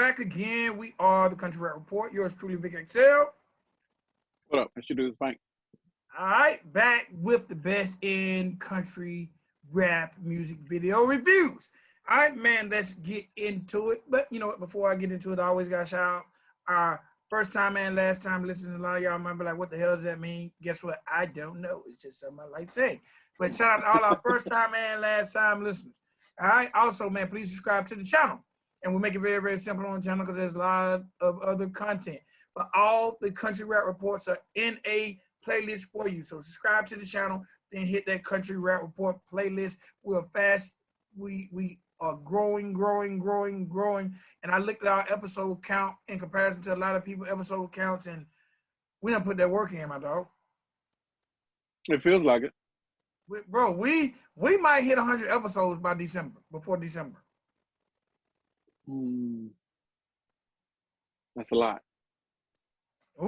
back again. We are the Country Rap Report. Yours truly, Vic Excel. What up? What you do this bank? All right, back with the best in country rap music video reviews. All right, man, let's get into it. But you know what? Before I get into it, I always got to shout out our first time and last time listeners. A lot of y'all remember, like, what the hell does that mean? Guess what? I don't know. It's just something I like saying. But shout out to all our first time and last time listeners. All right. Also, man, please subscribe to the channel. And we make it very, very simple on the channel because there's a lot of other content. But all the country rap reports are in a playlist for you. So subscribe to the channel, then hit that country rap report playlist. We're fast. We are growing. And I looked at our episode count in comparison to a lot of people episode counts, and we done put that work in, my dog. It feels like it. Bro, we might hit 100 episodes by December, before December. That's a lot.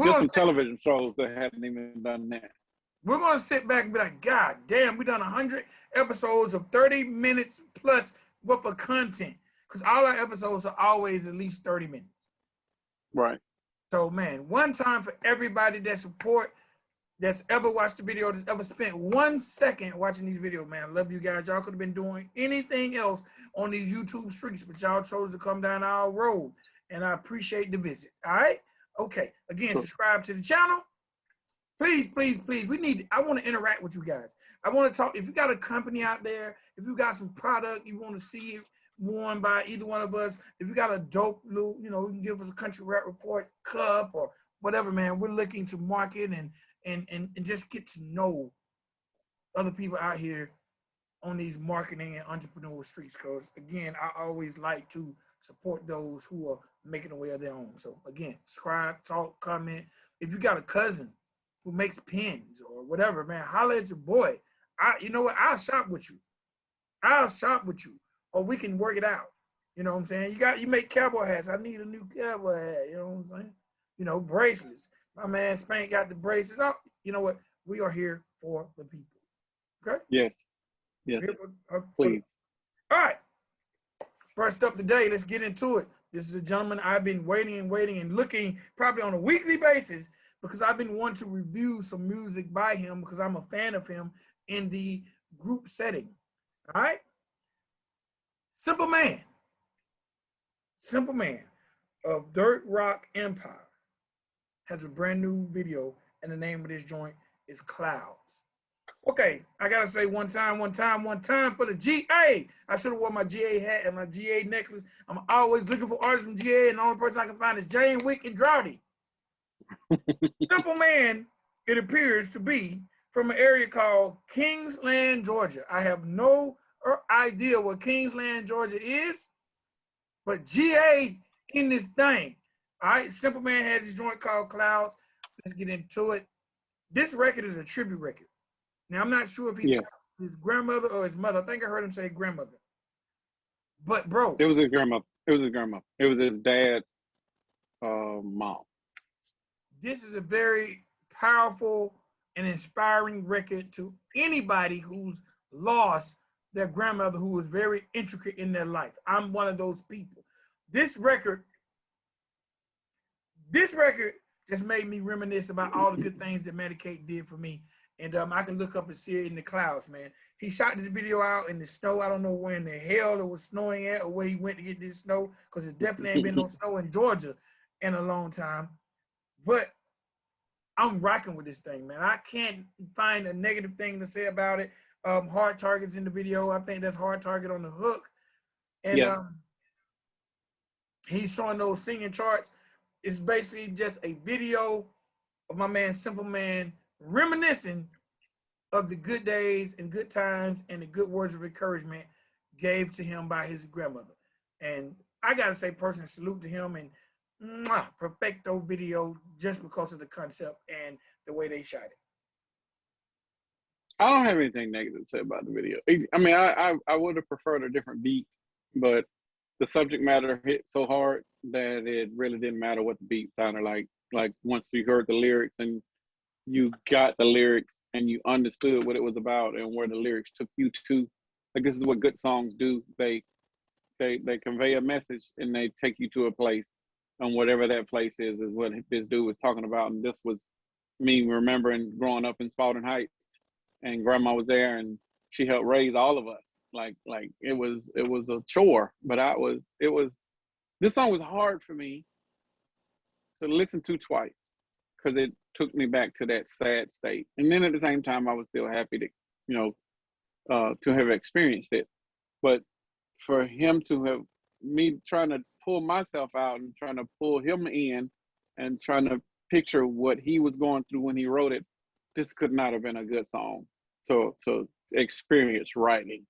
Just some television shows that hadn't even done that. We're going to sit back and be like, God damn, we done 100 episodes of 30 minutes plus worth of content. Because all our episodes are always at least 30 minutes. Right. So, man, one time for everybody that support, that's ever watched the video, that's ever spent 1 second watching these videos, man. I love you guys. Y'all could have been doing anything else on these YouTube streets, but y'all chose to come down our road. And I appreciate the visit. All right? Okay. Again, subscribe to the channel. Please. I want to interact with you guys. I want to talk. If you got a company out there, if you got some product, you want to see it worn by either one of us, if you got a dope little, you can give us a country rap report cup or whatever, man. We're looking to market and just get to know other people out here on these marketing and entrepreneurial streets. Because again, I always like to support those who are making a way of their own. So again, subscribe, talk, comment. If you got a cousin who makes pins or whatever, man, holla at your boy. You know what? I'll shop with you. Or we can work it out. You know what I'm saying? You make cowboy hats. I need a new cowboy hat. You know what I'm saying? Bracelets. My man Spank got the bracelets. Oh, you know what? We are here for the people. Okay? Yes. Please. All right. First up today, let's get into it. This is a gentleman I've been waiting and looking probably on a weekly basis because I've been wanting to review some music by him because I'm a fan of him in the group setting. All right? Cymple Man of Dirt Rock Empire has a brand new video, and the name of this joint is Clouds. Okay, I gotta say one time for the GA. I should have worn my GA hat and my GA necklace. I'm always looking for artists from GA, and the only person I can find is Jane Wick and Durty. Cymple Man, it appears to be from an area called Kingsland, Georgia. I have no idea what Kingsland, Georgia is, but GA in this thing. All right, Cymple Man has his joint called Clouds. Let's get into it. This record is a tribute record. Now, I'm not sure if he's his grandmother or his mother. I think I heard him say grandmother. But, bro. It was his grandmother. It was his dad's mom. This is a very powerful and inspiring record to anybody who's lost their grandmother who was very intricate in their life. I'm one of those people. This record just made me reminisce about all the good things that Medicaid did for me. And I can look up and see it in the clouds, man. He shot this video out in the snow. I don't know where in the hell it was snowing at or where he went to get this snow, because it definitely ain't been no snow in Georgia in a long time. But I'm rocking with this thing, man. I can't find a negative thing to say about it. Hard Target's in the video. I think that's Hard Target on the hook. And he's showing those singing charts. It's basically just a video of my man Cymple Man reminiscing of the good days and good times and the good words of encouragement gave to him by his grandmother. And I gotta say, personally, salute to him and perfecto video just because of the concept and the way they shot it. I don't have anything negative to say about the video. I mean, I would have preferred a different beat, but the subject matter hit so hard that it really didn't matter what the beat sounded like. Like once you heard the lyrics and you got the lyrics and you understood what it was about and where the lyrics took you to. Like, this is what good songs do. They they convey a message and they take you to a place, and whatever that place is what this dude was talking about. And this was me remembering growing up in Spalding Heights, and grandma was there, and she helped raise all of us. Like it was a chore, but this song was hard for me to listen to twice because it took me back to that sad state. And then at the same time, I was still happy to, to have experienced it. But for him to have me trying to pull myself out and trying to pull him in and trying to picture what he was going through when he wrote it, this could not have been a good song to experience writing.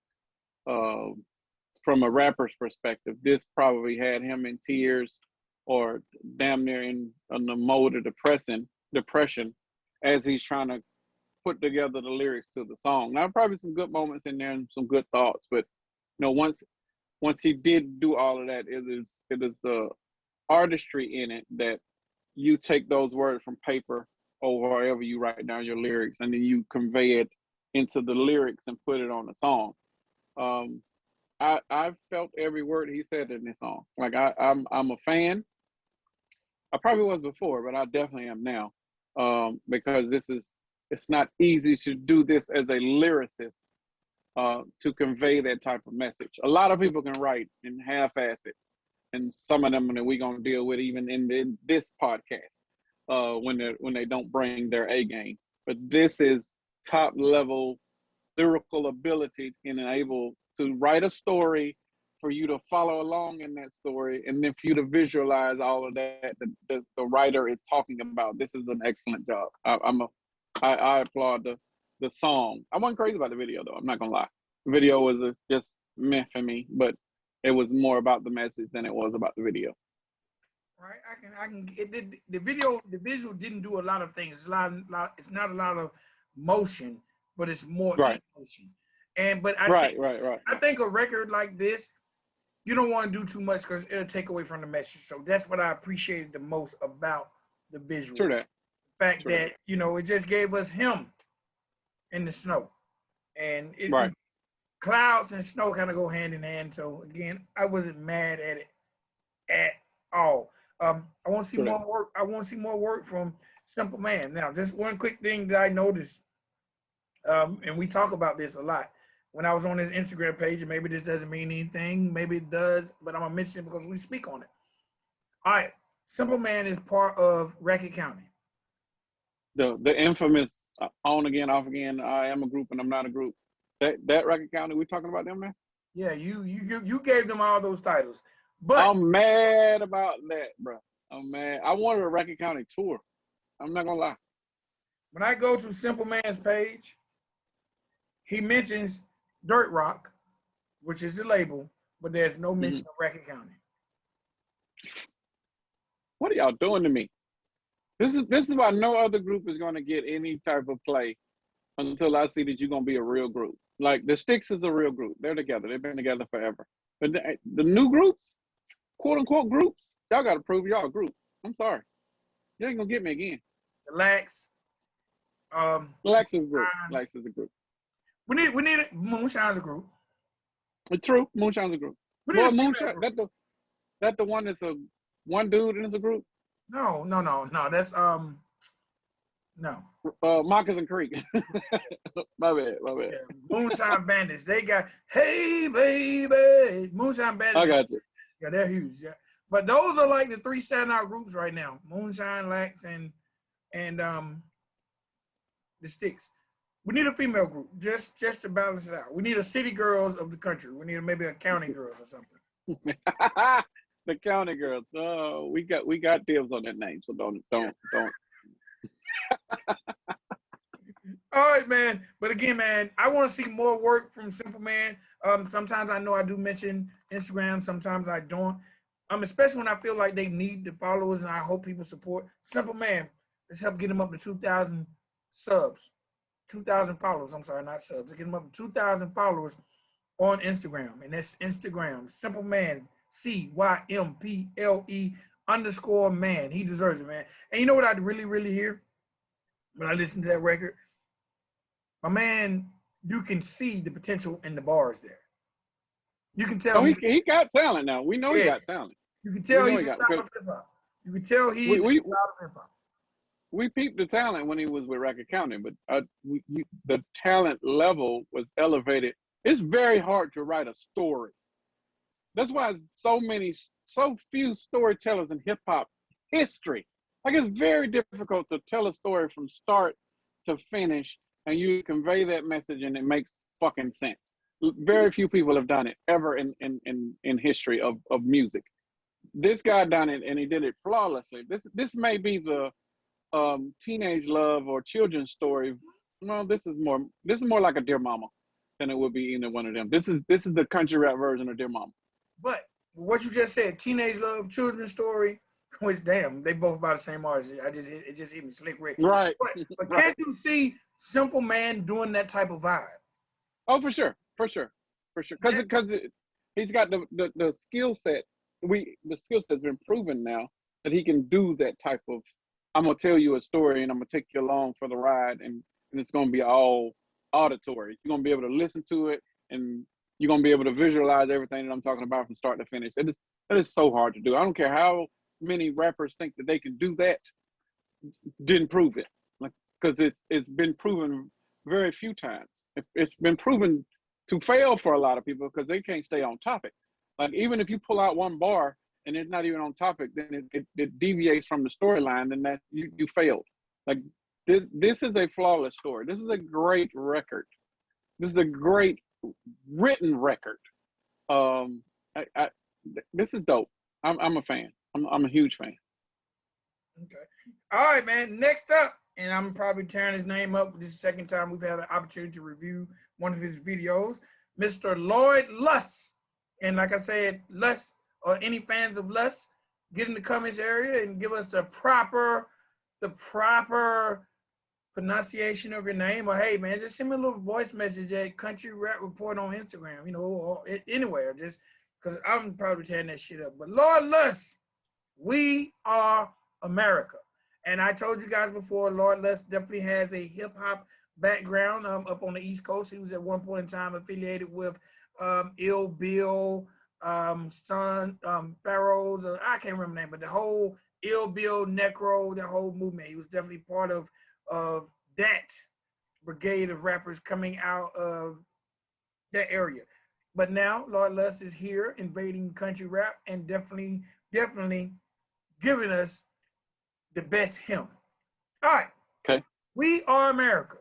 From a rapper's perspective, this probably had him in tears or damn near in the mode of depression as he's trying to put together the lyrics to the song. Now, probably some good moments in there and some good thoughts, but once he did do all of that, it is the artistry in it that you take those words from paper or wherever you write down your lyrics, and then you convey it into the lyrics and put it on the song. I felt every word he said in this song. Like I'm a fan. I probably was before, but I definitely am now. Because it's not easy to do this as a lyricist, to convey that type of message. A lot of people can write and half-ass it, and some of them that we're gonna deal with even in this podcast, when they don't bring their A game. But this is top level lyrical ability and able to write a story for you to follow along in that story, and then for you to visualize all of that the writer is talking about. This is an excellent job. I applaud the song. I wasn't crazy about the video though. I'm not gonna lie. The video was just meh for me, but it was more about the message than it was about the video. Right, I can. The visual didn't do a lot of things. It's not a lot of motion, but it's more emotion. But I think a record like this, you don't want to do too much because it'll take away from the message. So that's what I appreciated the most about the visual. True that. The fact that it just gave us him in the snow, and clouds and snow kind of go hand in hand. So again, I wasn't mad at it at all. I want to see more work. I want to see more work from Cymple Man. Now, just one quick thing that I noticed, and we talk about this a lot. When I was on his Instagram page, and maybe this doesn't mean anything, maybe it does, but I'm gonna mention it because we speak on it. All right, Cymple Man is part of Racket County. The infamous on again, off again. I am a group and I'm not a group. That Racket County, we talking about them, man? Yeah, you gave them all those titles, but I'm mad about that, bro. I'm mad. I wanted a Racket County tour. I'm not gonna lie. When I go to Cymple Man's page, he mentions Dirt Rock, which is the label, but there's no mention of Racket County. What are y'all doing to me? This is why no other group is going to get any type of play until I see that you're going to be a real group. Like the Sticks is a real group. They're together. They've been together forever. But the new groups, quote unquote groups, y'all got to prove y'all a group. I'm sorry. You ain't going to get me again. Lax. Lax is a group. Lax is a group. We need Moonshine's a group. It's true. Moonshine's a group. Well, Moonshine, that the one that's one dude and it's a group? No. That's no. Moccasins Creek. my bad. Yeah, Moonshine Bandits. They got Hey Baby. Moonshine Bandits. I got you. Yeah, they're huge. Yeah. But those are like the three standout groups right now. Moonshine, Lax, and the Sticks. We need a female group just to balance it out. We need a city girls of the country. We need maybe a county girls or something. The county girls. Oh, we got dibs on that name, so don't. All right, man. But again, man, I want to see more work from Cymple Man. Sometimes I know I do mention Instagram. Sometimes I don't. Especially when I feel like they need the followers, and I hope people support Cymple Man. Let's help get them up to 2,000 subs. 2,000 followers. I'm sorry, not subs. Get them up to 2,000 followers on Instagram. And that's Instagram. Cymple Man. CYMPLE_man. He deserves it, man. And you know what I really, really hear when I listen to that record? My man, you can see the potential in the bars there. You can tell Oh, he's he got talent now. We know he got yes. talent. You can We tell know he's he a got. child of hip hop. You can tell he's a We child of hip hop. we peeped the talent when he was with Record County, but the talent level was elevated. It's very hard to write a story. That's why so few storytellers in hip hop history. Like it's very difficult to tell a story from start to finish, and you convey that message, and it makes fucking sense. Very few people have done it ever in history of music. This guy done it, and he did it flawlessly. This may be the teenage love or children's story. Well, this is more like a Dear Mama than it would be either one of them. This is the country rap version of Dear Mama. But what you just said, teenage love, children's story, which damn, they both about the same artist. It just hit me slick Rick. Right. But Right. can't you see Cymple Man doing that type of vibe? Oh, for sure. Because he's got the skill set. The skill set's been proven now that he can do that type of. I'm gonna tell you a story and I'm gonna take you along for the ride, and it's gonna be all auditory. You're gonna be able to listen to it, and you're gonna be able to visualize everything that I'm talking about from start to finish. That is so hard to do. I don't care how many rappers think that they can do that. Didn't prove it, like because it's been proven very few times. It's been proven to fail for a lot of people because they can't stay on topic. Like even if you pull out one bar and it's not even on topic, then it deviates from the storyline, then that you failed. Like this is a flawless story. This is a great record. This is a great written record. This is dope. I'm a fan. I'm a huge fan. Okay. All right, man. Next up, and I'm probably tearing his name up. This is the second time we've had an opportunity to review one of his videos, Mr. Lhus. And like I said, Lhus, or any fans of Lhus, get in the comments area and give us the proper pronunciation of your name. Or hey, man, just send me a little voice message at Country Rap Report on Instagram, or anywhere, just because I'm probably tearing that shit up. But Lord Lhus, we are America. And I told you guys before, Lord Lhus definitely has a hip hop background up on the East Coast. He was at one point in time affiliated with Ill Bill, Son, Pharaohs, I can't remember the name, but the whole Ill Bill, Necro, the whole movement. He was definitely part of that brigade of rappers coming out of that area. But now Lord Lhus is here invading country rap and definitely giving us the best him. All right. Okay. We are America.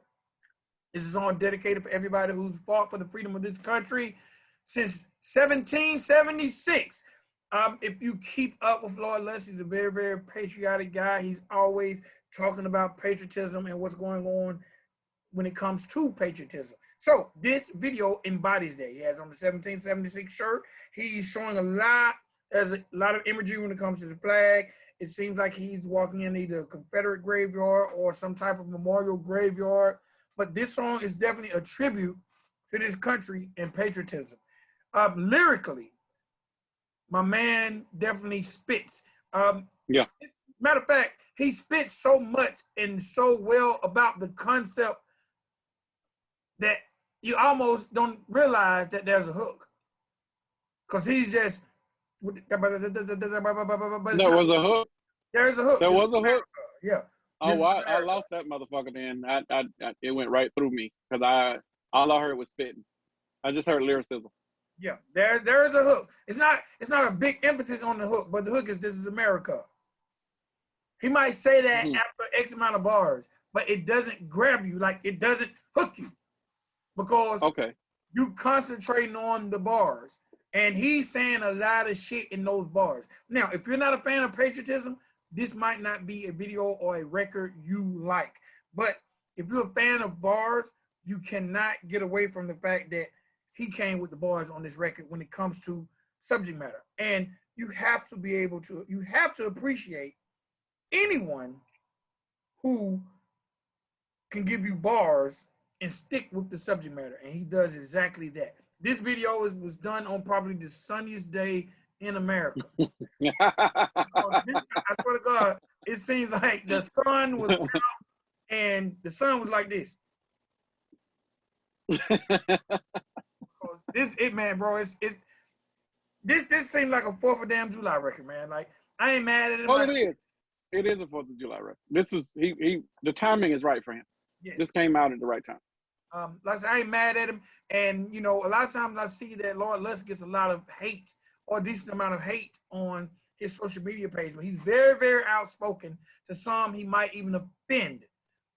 This is on dedicated for everybody who's fought for the freedom of this country since 1776. If you keep up with Lord Lhus, he's a very, very patriotic guy. He's always talking about patriotism and what's going on when it comes to patriotism. So this video embodies that. He has on the 1776 shirt. He's showing there's a lot of imagery when it comes to the flag. It seems like he's walking in either a Confederate graveyard or some type of memorial graveyard. But this song is definitely a tribute to this country and patriotism. Lyrically, my man definitely spits. Yeah. Matter of fact, he spits so much and so well about the concept that you almost don't realize that there's a hook. Because he's just... There was a hook? There's a hook. There was a hook? Yeah. Oh, I lost that motherfucker then. It went right through me because all I heard was spitting. I just heard lyricism. Yeah, there is a hook. It's not a big emphasis on the hook, but the hook is "This is America." He might say that after X amount of bars, but it doesn't grab you, like it doesn't hook you because you concentrating on the bars, and he's saying a lot of shit in those bars. Now, if you're not a fan of patriotism, this might not be a video or a record you like. But if you're a fan of bars, you cannot get away from the fact that he came with the bars on this record when it comes to subject matter. And you have to appreciate anyone who can give you bars and stick with the subject matter. And he does exactly that. This video was done on probably the sunniest day in America. I swear to God, it seems like the sun was out and the sun was like this. Man, bro, This seemed like a 4th of damn July record, man. Like I ain't mad at him. Well, Like, it is. It is a 4th of July record. This was he. The timing is right for him. yes. This came out at the right time. Like I said, I ain't mad at him. And you know, a lot of times I see that Lord Lhus gets a lot of hate or a decent amount of hate on his social media page, but he's very, very outspoken. To some, he might even offend.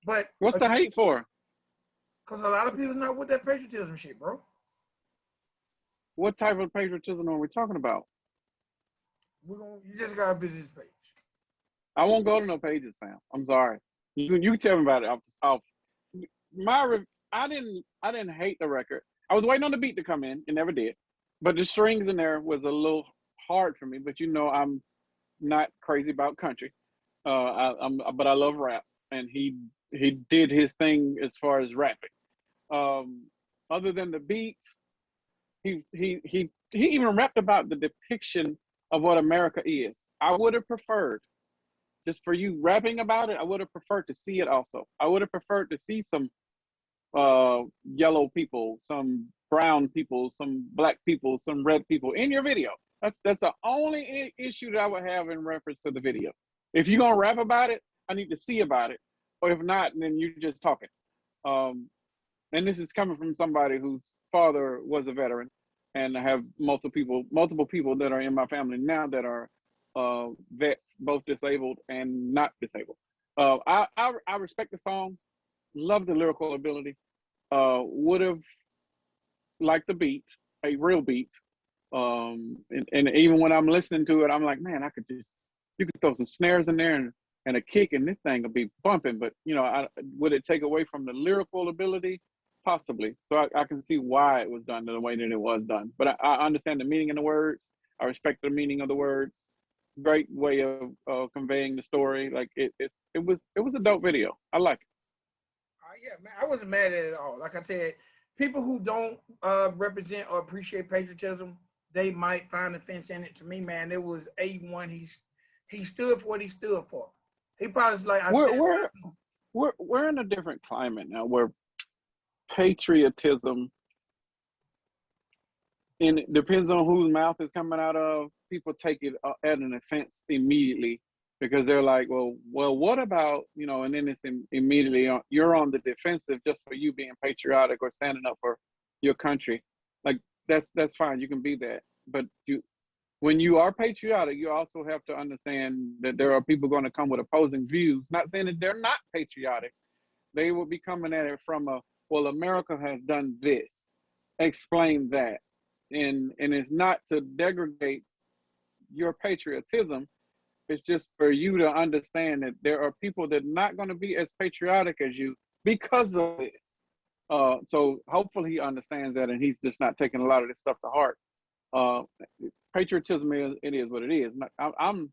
But What's the hate for? because a lot of people's not with that patriotism shit, bro. What type of patriotism are we talking about? You just gotta visit his page. I won't go to no pages, fam. I'm sorry. You tell me about it off. I didn't hate the record. I was waiting on the beat to come in. It never did. But the strings in there was a little hard for me. But you know, I'm not crazy about country. But I love rap, and he did his thing as far as rapping. Other than the beats, he even rapped about the depiction of what America is. I would have preferred, just for you rapping about it, I would have preferred to see it also. I would have preferred to see some yellow people, some brown people, some black people, some red people in your video. That's the only issue that I would have in reference to the video. If you're gonna rap about it, I need to see about it. Or if not, then you're just talking. And this is coming from somebody whose father was a veteran, and I have multiple people that are in my family now that are vets, both disabled and not disabled. I respect the song, love the lyrical ability. Would have liked the beat, a real beat. And even when I'm listening to it, I'm like, man, you could throw some snares in there and a kick, and this thing will be bumping. But you know, would it take away from the lyrical ability? Possibly. So I can see why it was done the way that it was done. But I understand the meaning of the words. I respect the meaning of the words. Great way of conveying the story. Like it was a dope video. I like it. Yeah, man, I wasn't mad at it at all. Like I said, people who don't represent or appreciate patriotism, they might find offense in it. To me, man, it was A1. He stood for what he stood for. He probably like I said. We're in a different climate now where patriotism, and it depends on whose mouth it's coming out of. People take it at an offense immediately because they're like, well, what about, you know? And then it's immediately you're on the defensive just for you being patriotic or standing up for your country. Like that's fine. You can be that, but when you are patriotic, you also have to understand that there are people going to come with opposing views. Not saying that they're not patriotic. They will be coming at it from well, America has done this. Explain that. And it's not to degrade your patriotism. It's just for you to understand that there are people that are not going to be as patriotic as you because of this. So hopefully he understands that, and he's just not taking a lot of this stuff to heart. Patriotism is what it is. I'm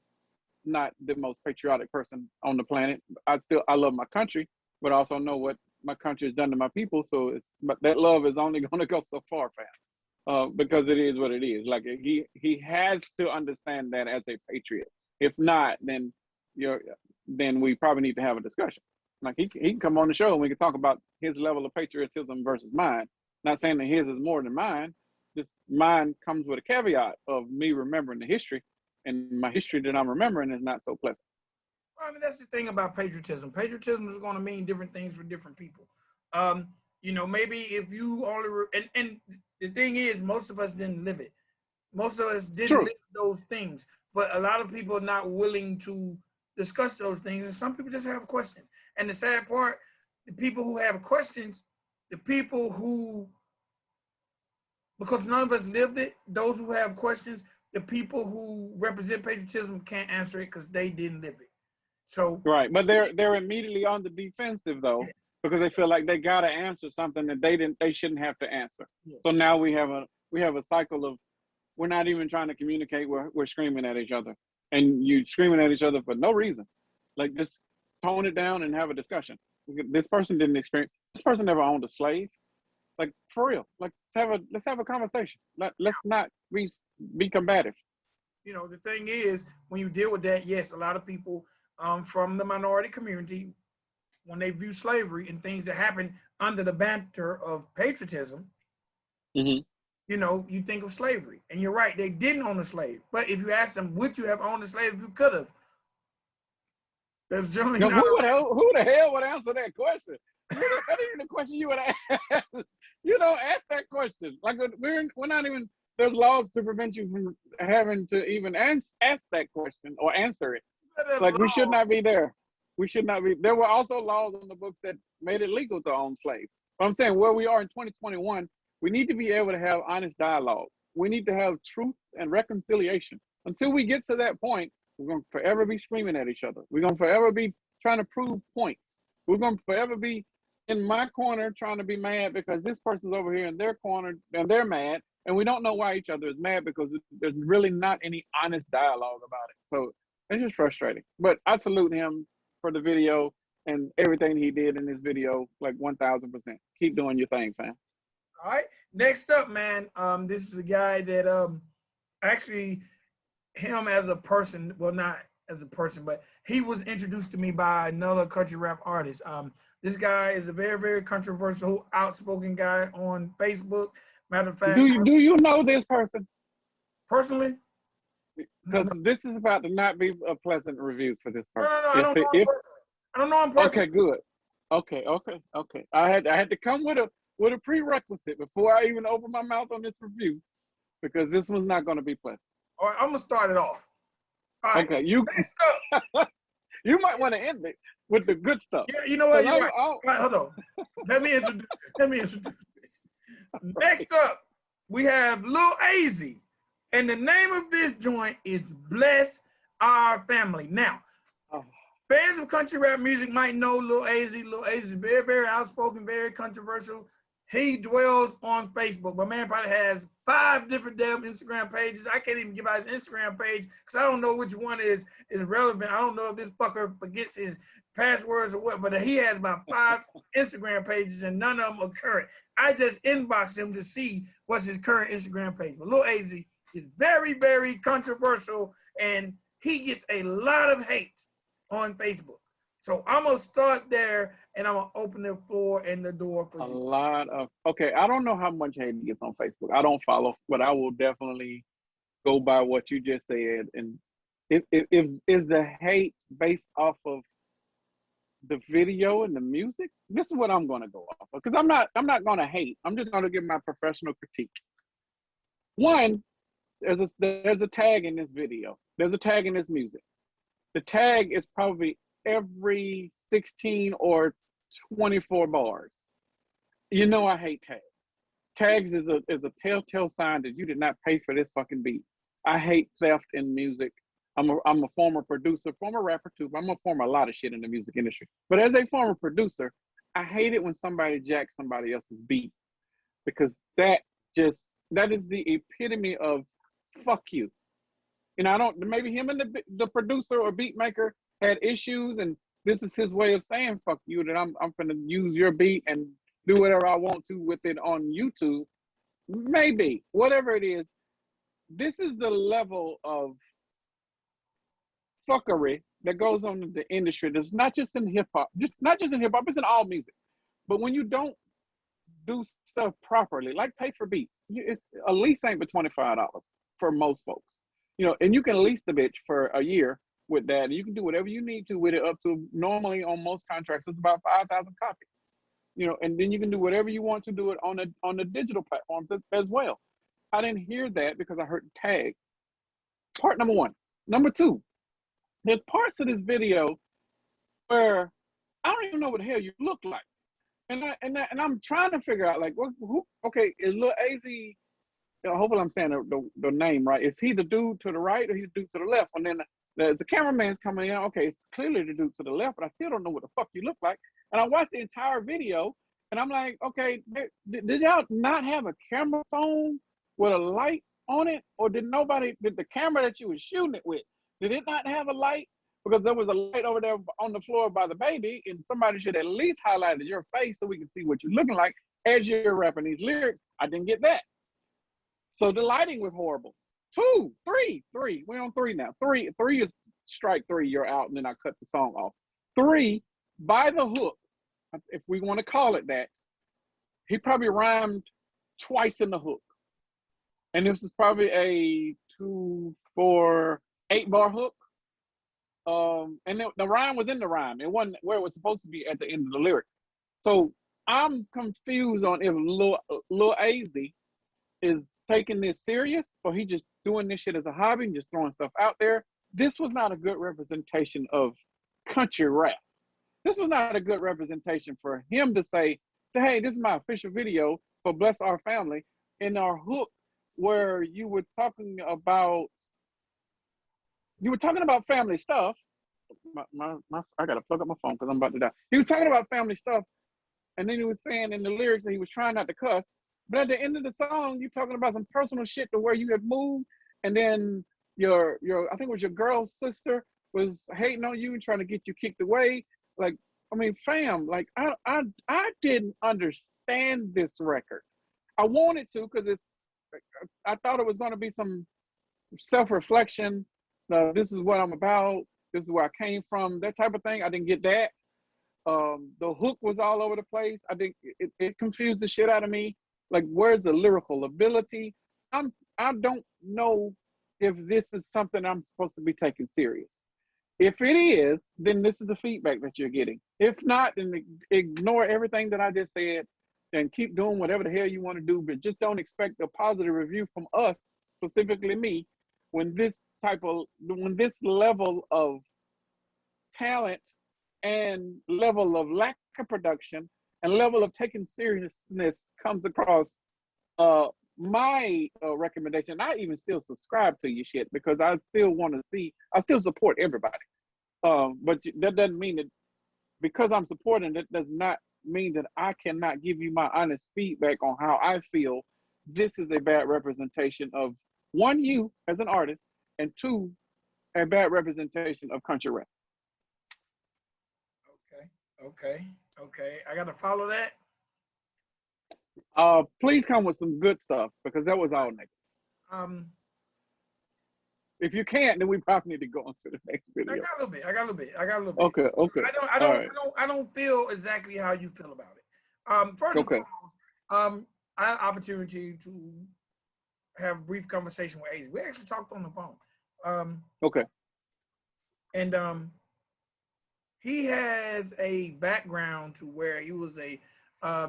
not the most patriotic person on the planet. I love my country, but I also know what my country has done to my people. So but that love is only going to go so far, fam. Because it is what it is. Like he has to understand that as a patriot. If not, then we probably need to have a discussion. Like he can come on the show and we can talk about his level of patriotism versus mine. Not saying that his is more than mine. Just mine comes with a caveat of me remembering the history, and my history that I'm remembering is not so pleasant. Well, I mean, that's the thing about patriotism. Patriotism is going to mean different things for different people. You know, maybe if you only and the thing is, most of us didn't live it. Most of us didn't live those things, but a lot of people are not willing to discuss those things, and some people just have questions. And the sad part, the people who have questions, the people who, because none of us lived it, those who have questions, the people who represent patriotism can't answer it because they didn't live it. So right, but they're immediately on the defensive though, yes, because they feel like they gotta answer something that they shouldn't have to answer. yes. So now we have a cycle of we're not even trying to communicate. We're screaming at each other, and you screaming at each other for no reason. Like just tone it down and have a discussion. This person didn't experience. This person never owned a slave. Like for real. Like let's have a conversation. Let's not be combative. You know, the thing is, when you deal with that, yes, a lot of people from the minority community, when they view slavery and things that happen under the banter of patriotism, Mm-hmm. you know, you think of slavery. And you're right, they didn't own a slave. But if you ask them, would you have owned a slave if you could have? There's generally Now, not a who the hell would answer that question? That ain't even the question you would ask. You don't ask that question. Like we're not even. There's laws to prevent you from having to even ask that question or answer it. Like we should not be there. We should not be. There were also laws on the books that made it legal to own slaves. But I'm saying where we are in 2021, we need to be able to have honest dialogue. We need to have truth and reconciliation. Until we get to that point, we're going to forever be screaming at each other. We're going to forever be trying to prove points. We're going to forever be in my corner trying to be mad because this person's over here in their corner and they're mad. And we don't know why each other is mad because there's really not any honest dialogue about it. So it's just frustrating. But I salute him for the video and everything he did in this video, like 1000%. Keep doing your thing, fam. All right. Next up, man. This is a guy that actually him as a person, well, not as a person, but he was introduced to me by another country rap artist. This guy is a very, very controversial, outspoken guy on Facebook. Matter of fact, do you know this person personally? because this is about to not be a pleasant review for this person. No, I don't know him personally. I don't know him personally. Okay, good. Okay. I had to come with a prerequisite before I even open my mouth on this review because this one's not going to be pleasant. All right, I'm gonna start it off. All right. Okay, Next up, you might want to end it with the good stuff. Yeah, you know what? You're right. All right, hold on. Let me introduce this. Next up, we have Lil Aizy. And the name of this joint is Bless Our Family. Now, fans of country rap music might know Lil Aizy. Lil Aizy is very, very outspoken, very controversial. He dwells on Facebook. My man probably has 5 different damn Instagram pages. I can't even give out his Instagram page because I don't know which one is relevant. I don't know if this fucker forgets his passwords or what, but he has about 5 Instagram pages and none of them are current. I just inboxed him to see what's his current Instagram page. But Lil Aizy is very, very controversial and he gets a lot of hate on Facebook. So I'm gonna start there and I'm gonna open the floor and the door for you. Okay, I don't know how much hate he gets on Facebook. I don't follow, but I will definitely go by what you just said. And if is the hate based off of the video and the music, this is what I'm gonna go off of. Because I'm not gonna hate. I'm just gonna give my professional critique. One, there's a tag in this video. There's a tag in this music. The tag is probably every 16 or 24 bars. You know I hate tags. Tags is a telltale sign that you did not pay for this fucking beat. I hate theft in music. I'm a former producer, former rapper too, but I'm a former a lot of shit in the music industry. But as a former producer, I hate it when somebody jacks somebody else's beat because that is the epitome of fuck you. You know, I don't, maybe him and the producer or beat maker had issues and this is his way of saying fuck you, that I'm gonna use your beat and do whatever I want to with it on YouTube. Maybe, whatever it is, this is the level of fuckery that goes on in the industry. That's not just in hip hop, it's in all music. But when you don't do stuff properly, like pay for beats, a lease ain't but $25 for most folks. You know, and you can lease the bitch for a year with that, and you can do whatever you need to with it up to, normally on most contracts, it's about 5,000 copies. You know, and then you can do whatever you want to do it on the digital platforms as well. I didn't hear that because I heard the tag. Part number one. Number two, there's parts of this video where I don't even know what the hell you look like. And I'm trying to figure out, like, who okay, is Lil Aizy, hopefully I'm saying the name right. Is he the dude to the right or he the dude to the left? And then the cameraman's coming in. Okay, it's clearly the dude to the left, but I still don't know what the fuck you look like. And I watched the entire video, and I'm like, okay, did y'all not have a camera phone with a light on it, or did the camera that you were shooting it with, did it not have a light? Because there was a light over there on the floor by the baby, and somebody should at least highlighted your face so we can see what you're looking like as you're rapping these lyrics. I didn't get that. So the lighting was horrible. 2, 3. We're on 3 now. 3 is strike 3, you're out, and then I cut the song off. 3, by the hook, if we want to call it that, he probably rhymed twice in the hook. And this was probably a 2, 4, 8 bar hook. And the rhyme was in the rhyme. It wasn't where it was supposed to be at the end of the lyric. So I'm confused on if Lil Aizy is taking this serious or he just doing this shit as a hobby and just throwing stuff out there. This was not a good representation of country rap. This was not a good representation for him to say, hey, this is my official video for Bless Our Family. In our hook, where you were talking about family stuff. I gotta plug up my phone because I'm about to die. He was talking about family stuff, and then he was saying in the lyrics that he was trying not to cuss. But at the end of the song, you're talking about some personal shit to where you had moved, and then your I think it was your girl's sister was hating on you and trying to get you kicked away. Like, I mean, fam, like I didn't understand this record. I wanted to because I thought it was going to be some self-reflection. This is what I'm about. This is where I came from. That type of thing. I didn't get that. The hook was all over the place. I think it confused the shit out of me. Like, where's the lyrical ability? I don't know if this is something I'm supposed to be taking serious. If it is, then this is the feedback that you're getting. If not, then ignore everything that I just said and keep doing whatever the hell you want to do, but just don't expect a positive review from us, specifically me, when this level of talent and level of lack of production and level of taking seriousness comes across my recommendation. I even still subscribe to your shit because I still want to see, I still support everybody. But that doesn't mean that because I'm supporting, that does not mean that I cannot give you my honest feedback on how I feel this is a bad representation of, one, you as an artist, and two, a bad representation of country rap. Okay. I gotta follow that. Please come with some good stuff because that was all negative. If you can't, then we probably need to go on to the next video. I got a little bit. Okay. I don't feel exactly how you feel about it. First and foremost, I had an opportunity to have a brief conversation with Aizy. We actually talked on the phone. Okay. And he has a background to where he was a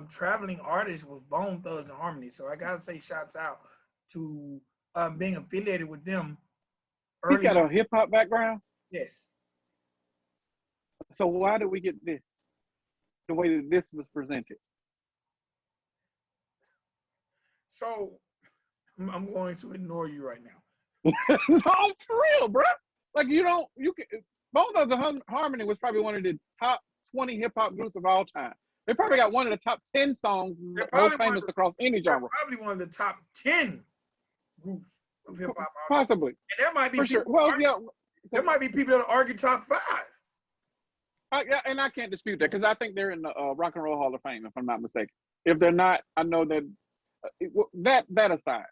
traveling artist with Bone Thugs and Harmony. So I gotta say, shouts out to being affiliated with them. He's got a hip hop background. Yes. So why did we get this? The way that this was presented. So I'm going to ignore you right now. No, for real, bro. Like Bone Thugs and Harmony was probably one of the top 20 hip hop groups of all time. They probably got one of the top 10 songs most famous across any genre. Probably one of the top 10 groups of hip hop. Possibly. And there might be for people. Sure. Well, yeah. There might be people that argue top 5. Yeah, and I can't dispute that because I think they're in the Rock and Roll Hall of Fame, if I'm not mistaken. If they're not, I know that. That aside,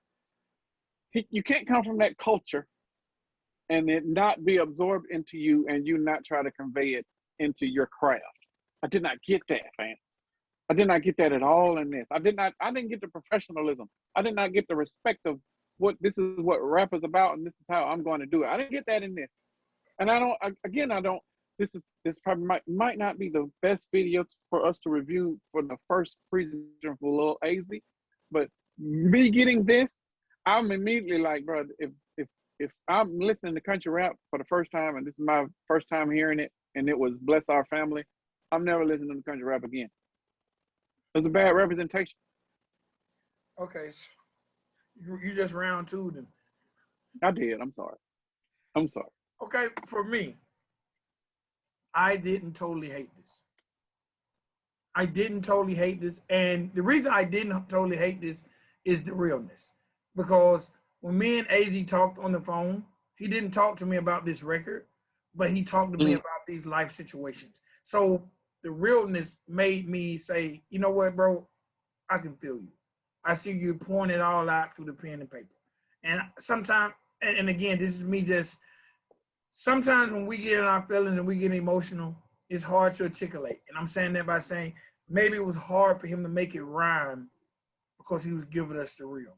you can't come from that culture and it not be absorbed into you, and you not try to convey it into your craft. I did not get that, fam. I did not get that at all in this. I didn't get the professionalism. I did not get the respect of what this is what rap is about, and this is how I'm going to do it. I didn't get that in this. And I don't. This probably might not be the best video for us to review for the first presentation for Lil Aizy, but me getting this, I'm immediately like, bro, if I'm listening to country rap for the first time, and this is my first time hearing it, and it was Bless Our Family, I'm never listening to country rap again. It's a bad representation. Okay, so you just round 2 then. I did. I'm sorry. Okay, for me, I didn't totally hate this. And the reason I didn't totally hate this is the realness. Because when me and Aizy talked on the phone, he didn't talk to me about this record, but he talked to me about these life situations. So the realness made me say, you know what, bro, I can feel you. I see you pouring it all out through the pen and paper. And sometimes, and again, this is me just, sometimes when we get in our feelings and we get emotional, it's hard to articulate. And I'm saying that by saying maybe it was hard for him to make it rhyme because he was giving us the real.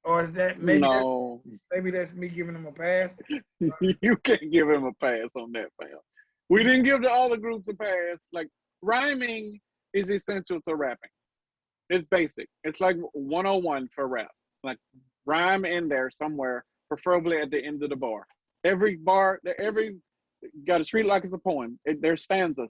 Or is that No, maybe that's me giving him a pass? you can't give him a pass on that, fam. We didn't give the other groups a pass. Like rhyming is essential to rapping. It's basic. It's like 101 for rap. Like rhyme in there somewhere, preferably at the end of the bar. Every bar, every got to treat it like it's a poem. There's stanzas,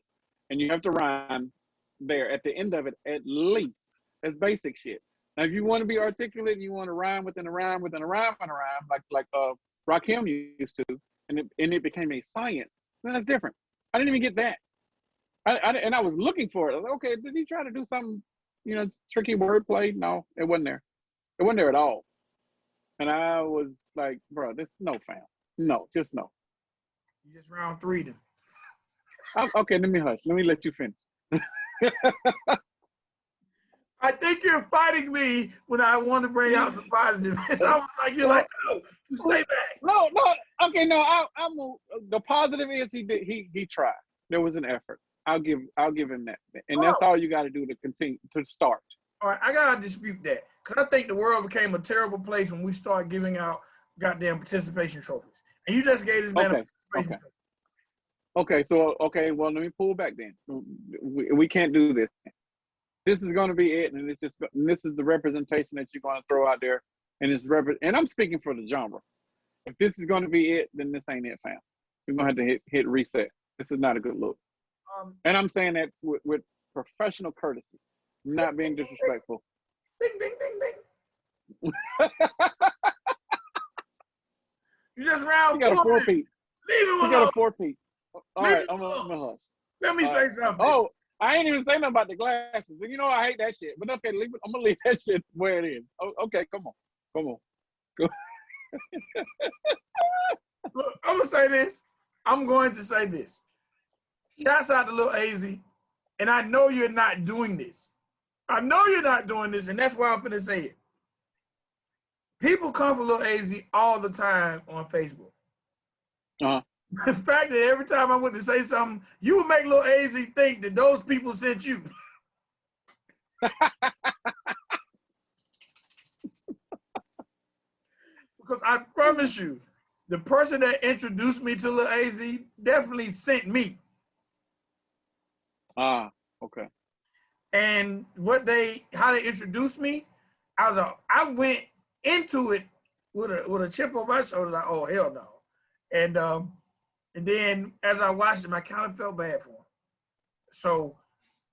and you have to rhyme there at the end of it at least. That's basic shit. Now, if you want to be articulate, and you want to rhyme within a rhyme within a rhyme and a rhyme, like Rakim used to, and it became a science. Then that's different. I didn't even get that. And I was looking for it. I was like, okay, did he try to do something, tricky wordplay? No, it wasn't there. It wasn't there at all. And I was like, bro, this no, fam. No, just no. You just round 3 then. Okay, let me hush. Let me let you finish. I think you're fighting me when I want to bring out some positive. It's almost like you're like, no, you stay back. No. Okay, no. The positive is he tried. There was an effort. I'll give him that, and that's all you got to do to continue to start. All right, I gotta dispute that because I think the world became a terrible place when we started giving out goddamn participation trophies, and you just gave this man a participation trophy. Okay, so well, let me pull back then. We can't do this. This is going to be it, and this is the representation that you're going to throw out there, and and I'm speaking for the genre. If this is going to be it, then this ain't it, fam. We're going to have to hit reset. This is not a good look. And I'm saying that with professional courtesy, not being disrespectful. Ding, ding, ding, ding. You just round. You got a 4-peat. Leave him alone. You got a 4-peat. All right, I'm gonna hush. Let me say something. Oh, I ain't even saying nothing about the glasses. You know I hate that shit. But okay, leave it. I'm gonna leave that shit where it is. Okay, come on. Go. Look, I'm gonna say this. I'm going to say this. Shouts out to Lil Aizy, and I know you're not doing this. And that's why I'm gonna say it. People come for Lil Aizy all the time on Facebook. The fact that every time I went to say something, you would make Lil Aizy think that those people sent you. Because I promise you, the person that introduced me to Lil Aizy definitely sent me. Okay. And how they introduced me, I went into it with a chip on my shoulder, like, oh hell no. And then as I watched him, I kind of felt bad for him. So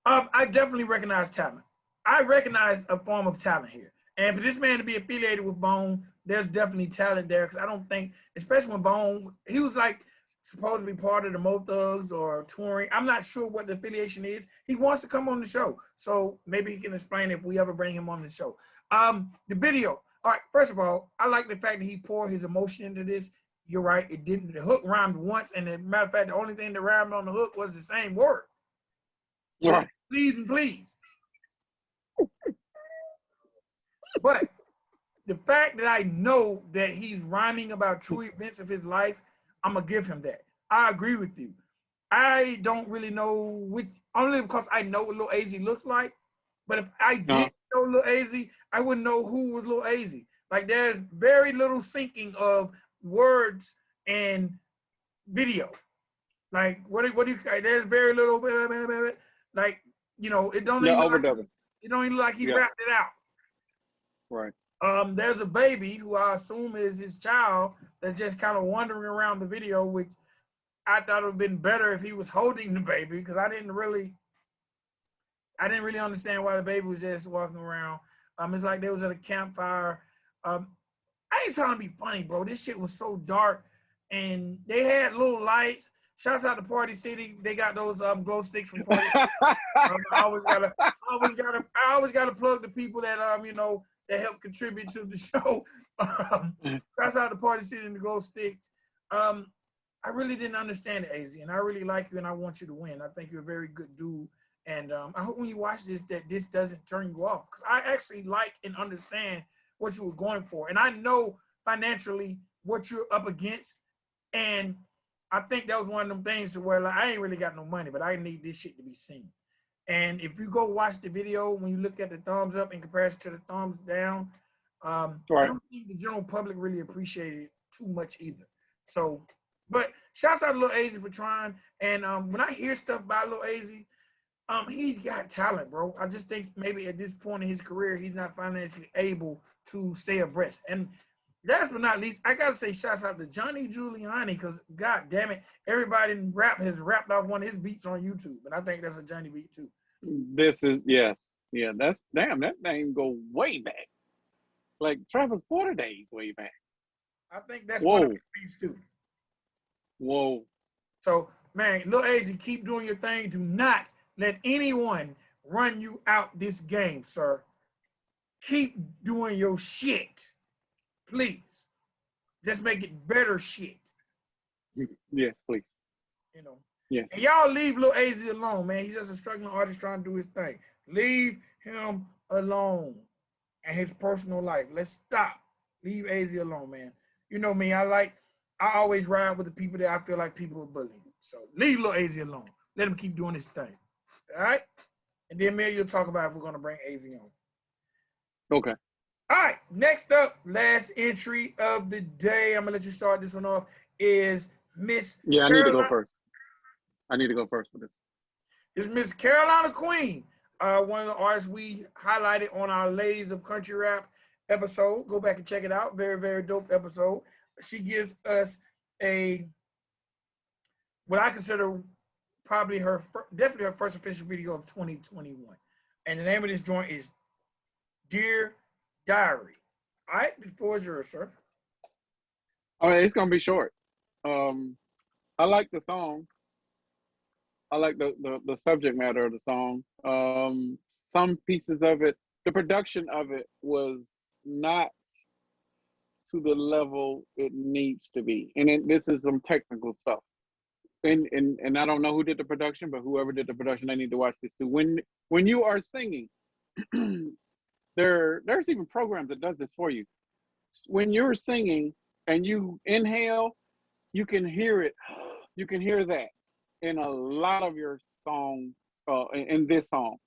I definitely recognize talent. I recognize a form of talent here. And for this man to be affiliated with Bone, there's definitely talent there. Because I don't think, especially when Bone, he was like supposed to be part of the Mo Thugs or touring. I'm not sure what the affiliation is. He wants to come on the show. So maybe he can explain if we ever bring him on the show. The video. All right, first of all, I like the fact that he poured his emotion into this. You're right, it didn't. The hook rhymed once, and as a matter of fact, the only thing that rhymed on the hook was the same word. Right. Please and please. But the fact that I know that he's rhyming about true events of his life, I'm gonna give him that. I agree with you. I don't really know only because I know what Lil Aizy looks like. But if I didn't know Lil Aizy, I wouldn't know who was Lil Aizy. Like there's very little syncing of words and video. Like what do you? There's very little. Like it don't even overdubbing. It don't even look like he rapped it out. Right. There's a baby who I assume is his child that's just kind of wandering around the video, which I thought it would have been better if he was holding the baby because I didn't really understand why the baby was just walking around. It's like they was at a campfire. I ain't trying to be funny, bro. This shit was so dark, and they had little lights. Shouts out to Party City. They got those glow sticks from Party. I always gotta plug the people that that help contribute to the show. Shouts out to Party City and the glow sticks. I really didn't understand it, AZ, and I really like you, and I want you to win. I think you're a very good dude. And I hope when you watch this that this doesn't turn you off because I actually like and understand what you were going for. And I know financially what you're up against. And I think that was one of them things where like, I ain't really got no money, but I need this shit to be seen. And if you go watch the video, when you look at the thumbs up in comparison to the thumbs down, I Right. don't think the general public really appreciated it too much either. So, but shouts out to Lil Aizy for trying. And when I hear stuff by Lil Aizy, he's got talent, bro. I just think maybe at this point in his career, he's not financially able to stay abreast. And last but not least, I gotta say shouts out to Johnny Giuliani, because god damn it, everybody in rap has rapped off one of his beats on YouTube. And I think that's a Johnny beat too. This is, yes. Yeah, that's, damn, that name go way back. Like Travis Porter days way back. I think that's Whoa. one of his beats too. Whoa. So, man, Lil Aizy, keep doing your thing. Do not let anyone run you out this game, sir. Keep doing your shit. Please. Just make it better shit. Yes, please. You know. Yes. And y'all leave Lil Aizy alone, man. He's just a struggling artist trying to do his thing. Leave him alone and his personal life. Let's stop. Leave Aizy alone, man. You know me. I always ride with the people that I feel like people are bullying. So leave Lil Aizy alone. Let him keep doing his thing. All right? And then maybe you'll talk about if we're going to bring Aizy on. Okay. All right. Next up, last entry of the day. I'm going to let you start this one off. Is Miss Yeah, I Carolina. need to go first. I need to go first for this. It's Miss Carolina Queen. One of the artists we highlighted on our Ladies of Country Rap episode. Go back and check it out. Very, very dope episode. She gives us what I consider probably definitely her first official video of 2021. And the name of this joint is Dear Diary. All right, the floor is yours, sir. All right, it's gonna be short. I like the song. I like the subject matter of the song. Some pieces of it, the production of it was not to the level it needs to be. And this is some technical stuff. And I don't know who did the production, but whoever did the production, they need to watch this too. When you are singing, there's even programs that does this for you. When you're singing and you inhale, you can hear it. You can hear that in a lot of your song, in this song.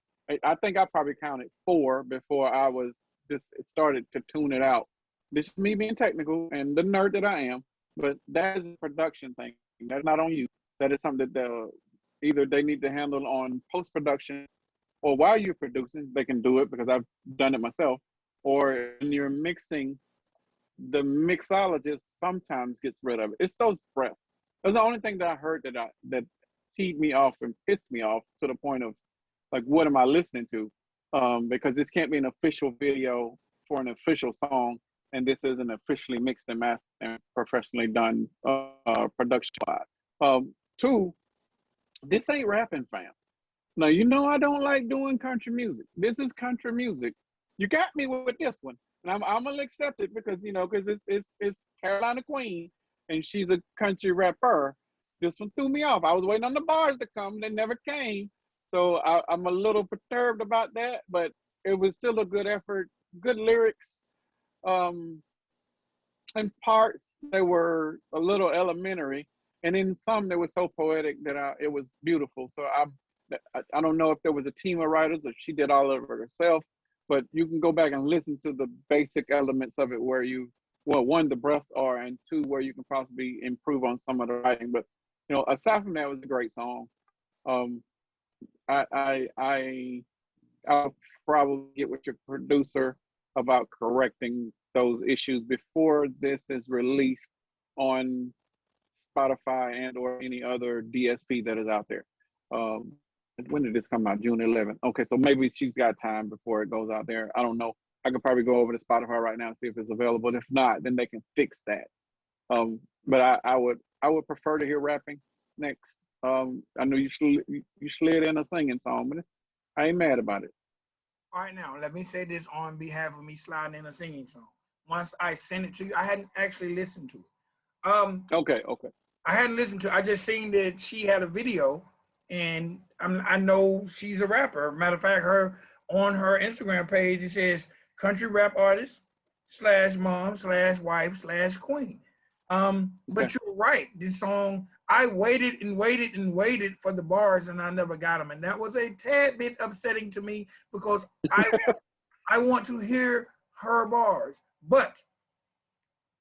I think I probably counted 4 before I was just started to tune it out. This is me being technical and the nerd that I am, but that is a production thing. That's not on you. That is something that either they need to handle on post-production, or while you're producing, they can do it because I've done it myself. Or when you're mixing, the mixologist sometimes gets rid of it. It's those breaths. That's the only thing that I heard that teed me off and pissed me off to the point of like, what am I listening to? Because this can't be an official video for an official song, and this isn't officially mixed and mastered and professionally done production-wise. 2, this ain't rapping, fam. Now, you know I don't like doing country music. This is country music. You got me with this one, and I'm gonna accept it because it's Carolina Queen, and she's a country rapper. This one threw me off. I was waiting on the bars to come, they never came, so I'm a little perturbed about that. But it was still a good effort, good lyrics. In parts they were a little elementary, and in some they were so poetic that it was beautiful. So I don't know if there was a team of writers or she did all of it herself, but you can go back and listen to the basic elements of it where one, the breaths are, and 2, where you can possibly improve on some of the writing. But aside from that, it was a great song. I'll probably get with your producer about correcting those issues before this is released on Spotify and or any other DSP that is out there. When did this come out? June 11th. Okay, so maybe she's got time before it goes out there. I don't know. I could probably go over to Spotify right now and see if it's available. If not, then they can fix that. But I would prefer to hear rapping next. I know you slid in a singing song, but I ain't mad about it. All right, now, let me say this on behalf of me sliding in a singing song. Once I send it to you, I hadn't actually listened to it. Okay. I hadn't listened to it. I just seen that she had a video, and I know she's a rapper. Matter of fact, on her Instagram page, it says country rap artist / mom / wife / queen. But you're right. This song, I waited and waited and waited for the bars, and I never got them. And that was a tad bit upsetting to me because I want to hear her bars, but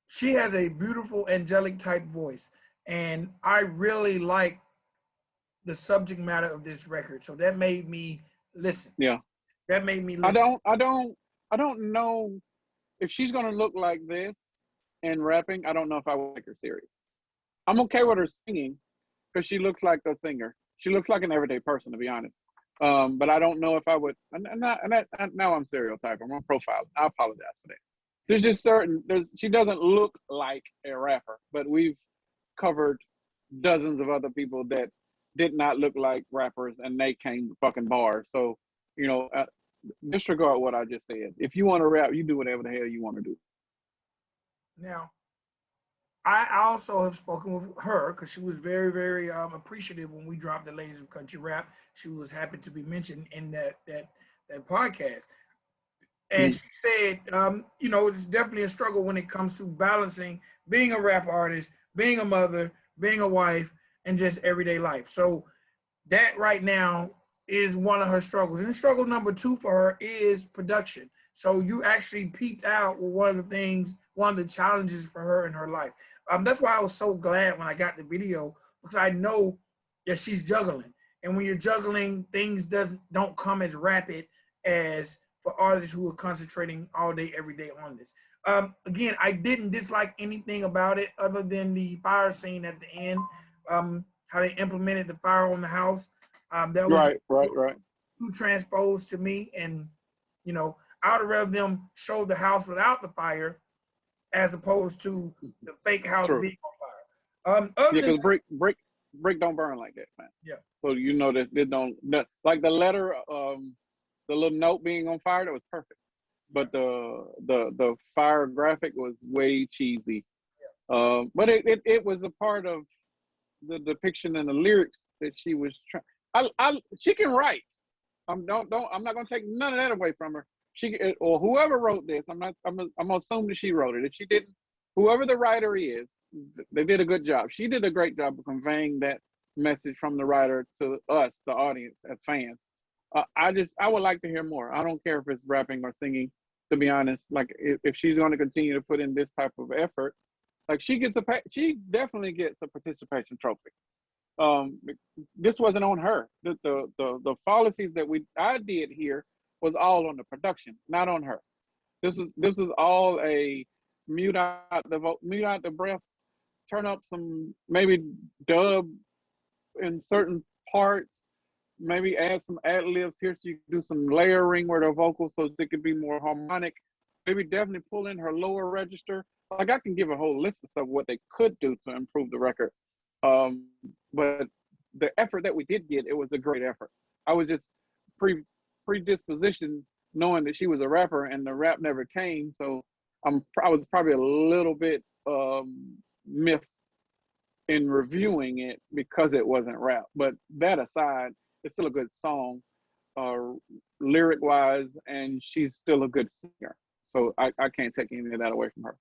she has a beautiful angelic type voice, and I really like the subject matter of this record. So that made me listen. Yeah. That made me listen. I don't know if she's gonna look like this and rapping. I don't know if I would take her serious. I'm okay with her singing because she looks like a singer. She looks like an everyday person, to be honest. But I don't know if I would. Now I'm stereotyping. I'm profiling. I apologize for that. There's just certain. She doesn't look like a rapper, but we've covered dozens of other people that did not look like rappers, and they came fucking bars. So you know, disregard what I just said. If you want to rap, you do whatever the hell you want to do. Now, I also have spoken with her because she was very, very appreciative when we dropped the Ladies of Country Rap. She was happy to be mentioned in that podcast. And she said, you know, it's definitely a struggle when it comes to balancing being a rap artist, being a mother, being a wife, and just everyday life. So that right now is one of her struggles. And struggle number 2 for her is production. So you actually peeped out with one of the things, one of the challenges for her in her life. That's why I was so glad when I got the video, because I know that she's juggling. And when you're juggling, things don't come as rapid as for artists who are concentrating all day, every day on this. Again, I didn't dislike anything about it other than the fire scene at the end, how they implemented the fire on the house. That was right. too transposed to me. And, you know, I would rather them show the house without the fire as opposed to the fake house being on fire. Yeah, because brick don't burn like that, man. Yeah. So you know that they don't, like the letter, the little note being on fire, that was perfect. But the fire graphic was way cheesy. But it was a part of the depiction and the lyrics that she was trying. She can write. I'm not gonna take none of that away from her. She or whoever wrote this, I'm gonna assume that she wrote it. If she didn't, whoever the writer is, they did a good job. She did a great job of conveying that message from the writer to us, the audience, as fans. I would like to hear more. I don't care if it's rapping or singing, to be honest. Like if she's going to continue to put in this type of effort, like she definitely gets a participation trophy. This wasn't on her. The policies that I did here was all on the production, not on her. This was all a mute out the breath, turn up some maybe dub in certain parts, maybe add some ad libs here so you can do some layering where the vocals so it could be more harmonic. Maybe definitely pull in her lower register. Like I can give a whole list of stuff what they could do to improve the record. But the effort that we did get, it was a great effort. I was just predispositioned knowing that she was a rapper and the rap never came. So I was probably a little bit miffed in reviewing it because it wasn't rap. But that aside, it's still a good song, lyric wise, and she's still a good singer. So I can't take any of that away from her.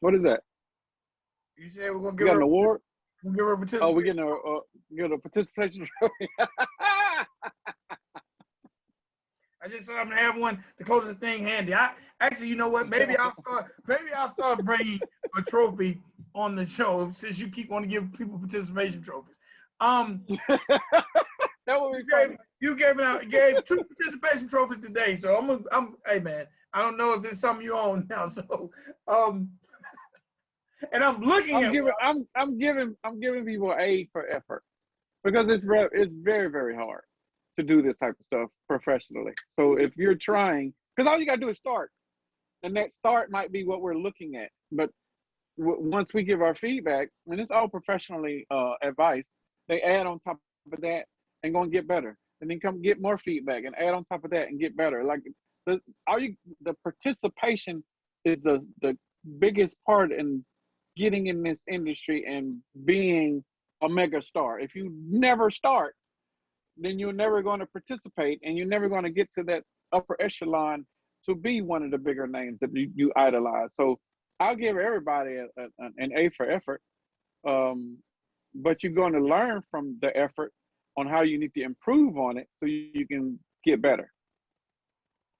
What is that? You said we're gonna give her an award. We'll give her a participation. Oh, we're getting a participation trophy. I just said I'm gonna have one, the closest thing handy. Actually, you know what? Maybe I'll start bringing a trophy on the show since you keep wanting to give people participation trophies. That would be funny. You gave 2 participation trophies today, so I'm hey man, I don't know if this is something you own now. So and I'm giving people A for effort because it's very, very hard to do this type of stuff professionally. So if you're trying, because all you gotta do is start, and that start might be what we're looking at. But once we give our feedback, and it's all professionally advice, they add on top of that and go and get better, and then come get more feedback and add on top of that and get better. Like the participation is the biggest part in getting in this industry and being a mega star. If you never start, then you're never going to participate, and you're never going to get to that upper echelon to be one of the bigger names that you idolize. So I'll give everybody an A for effort, but you're going to learn from the effort on how you need to improve on it so you can get better.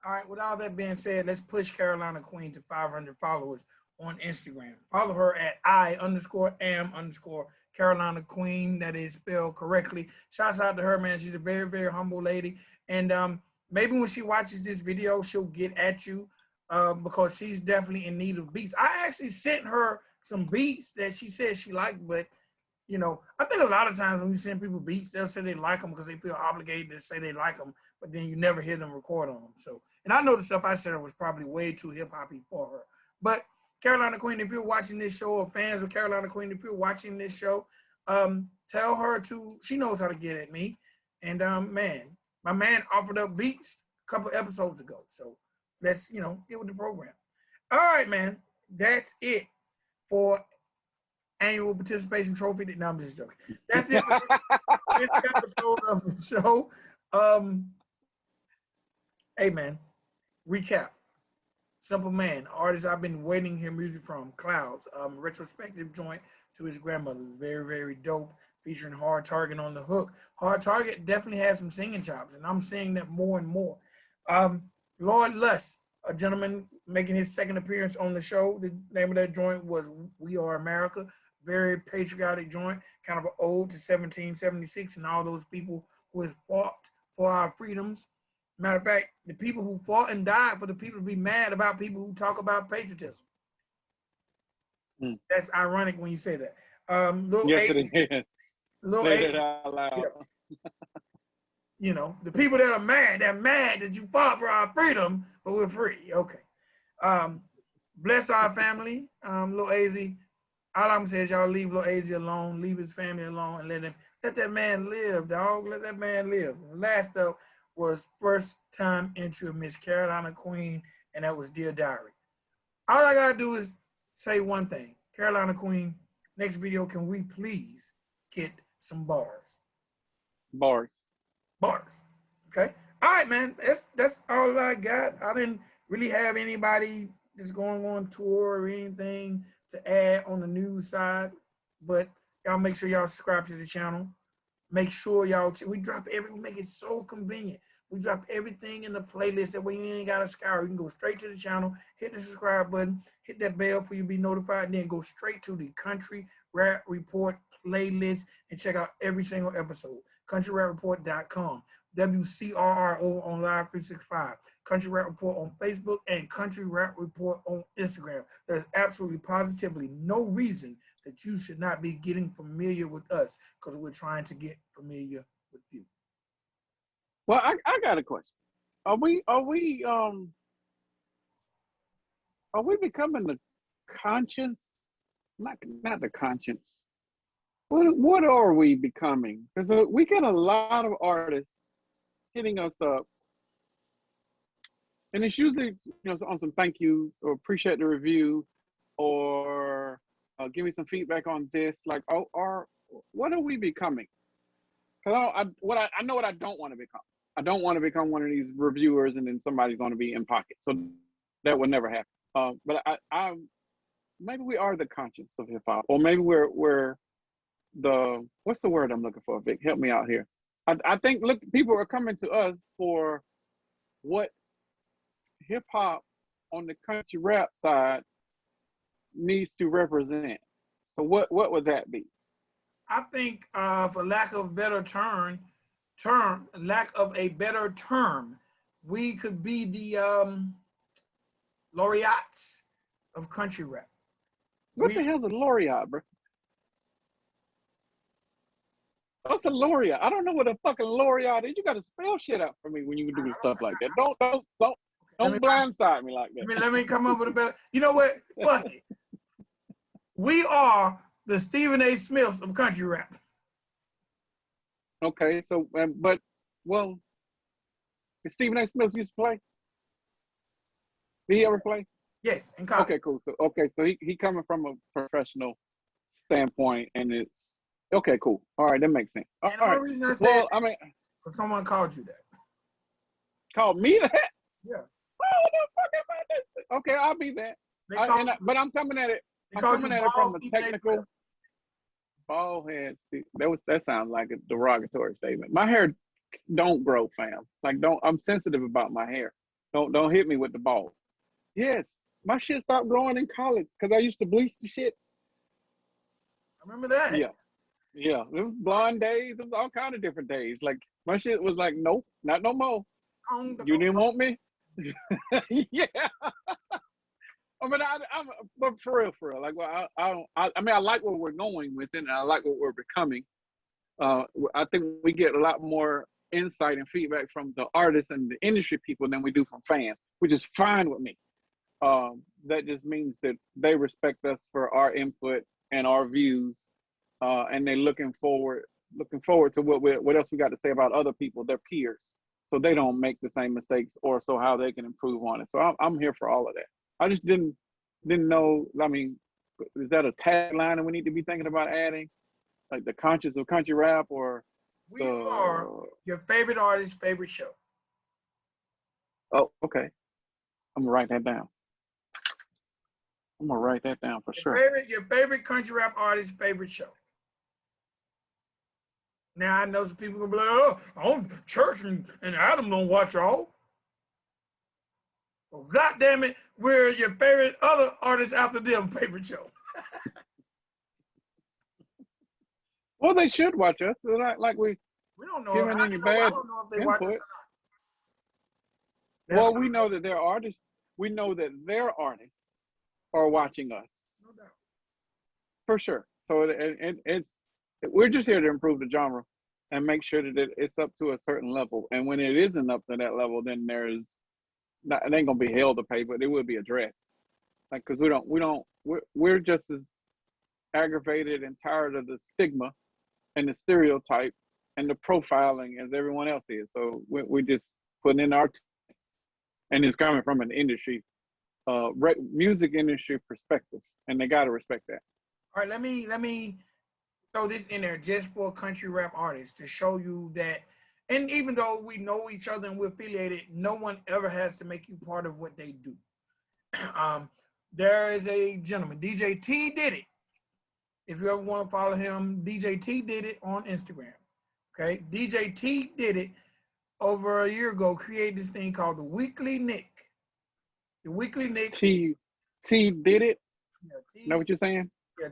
All right, with all that being said, let's push Carolina Queen to 500 followers on Instagram. Follow her at I_am_Carolina Queen. That is spelled correctly. Shouts out to her, man. She's a very, very humble lady. And maybe when she watches this video, she'll get at you because she's definitely in need of beats. I actually sent her some beats that she said she liked, but you know, I think a lot of times when we send people beats, they'll say they like them because they feel obligated to say they like them, but then you never hear them record on them. So, and I know the stuff I said was probably way too hip hoppy for her. But Carolina Queen, if you're watching this show, or fans of Carolina Queen, if you're watching this show, tell her she knows how to get at me. And man, my man offered up beats a couple episodes ago. So let's, get with the program. All right, man, that's it for annual participation trophy. No, I'm just joking. That's it for this episode of the show. Hey man, recap. Cymple Man, artist I've been waiting to hear music from. Clouds, retrospective joint to his grandmother. Very, very dope. Featuring Hard Target on the hook. Hard Target definitely has some singing chops, and I'm seeing that more and more. Lord Lhus, a gentleman making his second appearance on the show. The name of that joint was We Are America. Very patriotic joint, kind of an ode to 1776 and all those people who have fought for our freedoms. Matter of fact, the people who fought and died for the people to be mad about people who talk about patriotism. That's ironic when you say that. Lil Yes, Aizy, it is. Lil Say Aizy, that out loud. Yeah. The people that are mad, they're mad that you fought for our freedom, but we're free. Okay. Bless our family. Lil Aizy, all I'm saying is y'all leave Lil Aizy alone, leave his family alone, and let that man live, dog. Let that man live. Last up was first time entry of Miss Carolina Queen, and that was Dear Diary. All I gotta do is say one thing. Carolina Queen, next video, can we please get some bars? Bars. Okay. All right, man. That's all I got. I didn't really have anybody that's going on tour or anything to add on the news side, but y'all make sure y'all subscribe to the channel. Make sure we make it so convenient. We drop everything in the playlist that way you ain't got to scour. You can go straight to the channel, hit the subscribe button, hit that bell for you to be notified, and then go straight to the Country Rap Report playlist and check out every single episode. CountryRapReport.com, WCRRO on Live 365, Country Rap Report on Facebook, and Country Rap Report on Instagram. There's absolutely positively no reason that you should not be getting familiar with us because we're trying to get familiar with you. Well, I got a question. Are we becoming the conscience? Not the conscience. What are we becoming? Because we get a lot of artists hitting us up, and it's usually on some thank you or appreciate the review, or give me some feedback on this. Like, or what are we becoming? Because I know what I don't want to become. I don't want to become one of these reviewers and then somebody's going to be in pocket. So that would never happen. But I maybe we are the conscience of hip hop, or maybe we're the, what's the word I'm looking for, Vic? Help me out here. I think people are coming to us for what hip hop on the country rap side needs to represent. So what would that be? I think for lack of a better term, we could be the laureates of country rap. What the hell's a laureate, bro? What's a laureate? I don't know what a fucking laureate is. You got to spell shit out for me when you do stuff like that. Don't blindside me like that. Let me come up with a better. You know what? Fuck it. We are the Stephen A. Smiths of country rap. Okay, so did Stephen A. Smith used to play? Did he ever play? Yes, in college. Okay, so he coming from a professional standpoint, and it's okay, cool. All right, that makes sense. All right. Reason I said because someone called you that. Called me that? Yeah. Oh, what the fuck am I this? Okay, I'll be that. But I'm coming at it. I'm coming at it from a technical. Bald head. That sounds like a derogatory statement. My hair don't grow, fam. Like, don't. I'm sensitive about my hair. Don't hit me with the ball. Yes, my shit stopped growing in college because I used to bleach the shit. I remember that. Yeah, yeah. It was blonde days. It was all kind of different days. Like my shit was like, nope, not no more. You didn't want me. Yeah. I mean, but for real. Like, well, I mean, I like where we're going with it, and I like what we're becoming. I think we get a lot more insight and feedback from the artists and the industry people than we do from fans, which is fine with me. That just means that they respect us for our input and our views, and they're looking forward to what else we got to say about other people, their peers, so they don't make the same mistakes, or so how they can improve on it. So I'm here for all of that. I just didn't know. I mean, is that a tagline that we need to be thinking about adding, like the conscience of country rap, or We are your favorite artist's favorite show. Oh, okay. I'm gonna write that down. For sure. Your favorite country rap artist's favorite show. Now I know some people gonna be like, oh, on Church and Adam don't watch y'all. Well, God damn it, we're your favorite other artists after them favorite show. Well, they should watch us. Like we don't know. giving any I bad don't know if they watch us input. or not. Well, we know that their artists. We know that their artists are watching us. No doubt. For sure. So we're just here to improve the genre and make sure that it's up to a certain level. And when it isn't up to that level, then it ain't gonna be hell to pay, but it will be addressed. Like, because we're just as aggravated and tired of the stigma and the stereotype and the profiling as everyone else is. So we're just putting in our and it's coming from an industry, music industry perspective, and they gotta respect that. All right, let me throw this in there just for country rap artists to show you that, and even though we know each other and we're affiliated, no one ever has to make you part of what they do. There is a gentleman, DJ T did it. If you ever want to follow him, DJ T did it on Instagram. Okay, DJ T did it over a year ago, created this thing called the Weekly Nick. The Weekly Nick. T did it? Yeah, T, know what you're saying? Yeah,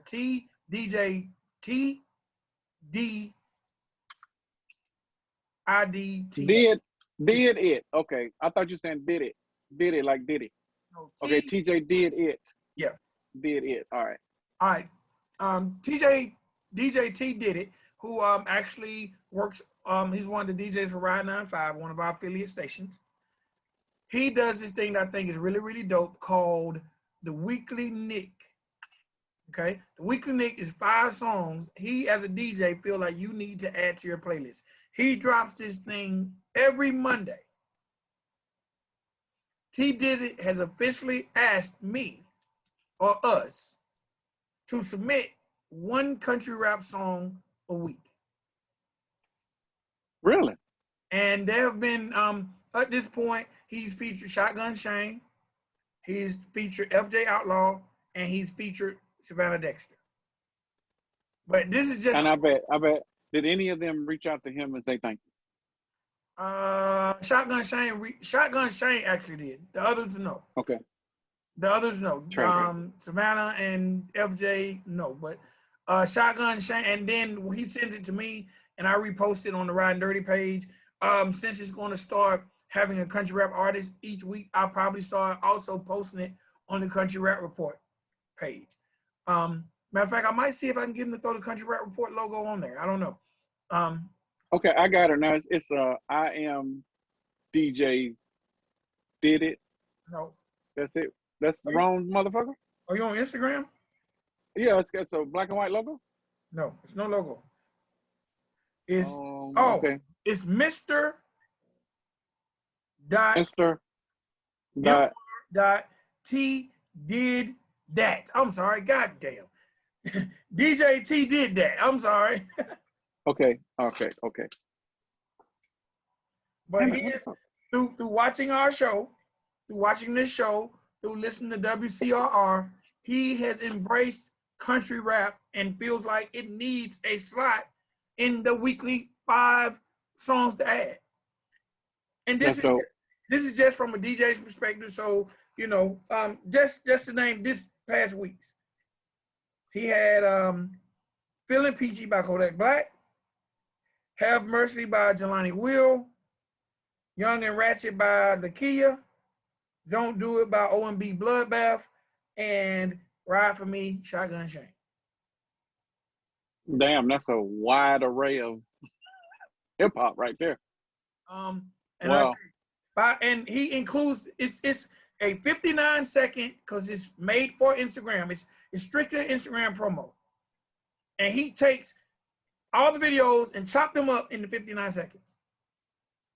DJ T D I D T. Did it. Okay. I thought you were saying did it. Did it like Diddy. No, okay, TJ did it. Yeah. Did it. All right. All right. DJ T did it, who actually works, he's one of the DJs for Ride 95, one of our affiliate stations. He does this thing that I think is really, really dope called the Weekly Nick. Okay? The Weekly Nick is 5 songs he, as a DJ, feel like you need to add to your playlist. He drops this thing every Monday. T Did It has officially asked me or us to submit 1 country rap song a week. Really? And there have been, at this point, he's featured Shotgun Shane, he's featured FJ Outlaw, and he's featured Savannah Dexter. But this is just... And I bet, did any of them reach out to him and say thank you? Shotgun Shane actually did. The others, no. Okay. The others, no. Savannah and FJ, no. But Shotgun Shane, and then he sends it to me, and I repost it on the Ridin Durty page. Since it's going to start having a country rap artist each week, I'll probably start also posting it on the Country Rap Report page. Matter of fact, I might see if I can get him to throw the Country Rap Report logo on there. I don't know. Okay, I got her now. It's I am DJ did it. No. That's it. That's the wrong motherfucker. Are you on Instagram? Yeah, it's a black and white logo. No, it's no logo. It's okay. It's Mr. Dot T did that. I'm sorry. Goddamn. DJ T did that. I'm sorry. Okay. But he is through watching our show, through watching this show, through listening to WCRR, he has embraced country rap and feels like it needs a slot in the weekly 5 songs to add. And That's dope. this is just from a DJ's perspective. So, you know, just to name this past week's. He had Feeling Peachy by Kodak Black, Have Mercy by Jelani Will, Young and Ratchet by Lakia, Don't Do It by OMB Bloodbath, and Ride For Me, Shotgun Shane. Damn, that's a wide array of hip hop right there. And Wow. and he includes it's a 59-second because it's made for Instagram. It's strictly Instagram promo, and he takes all the videos and chop them up into 59 seconds.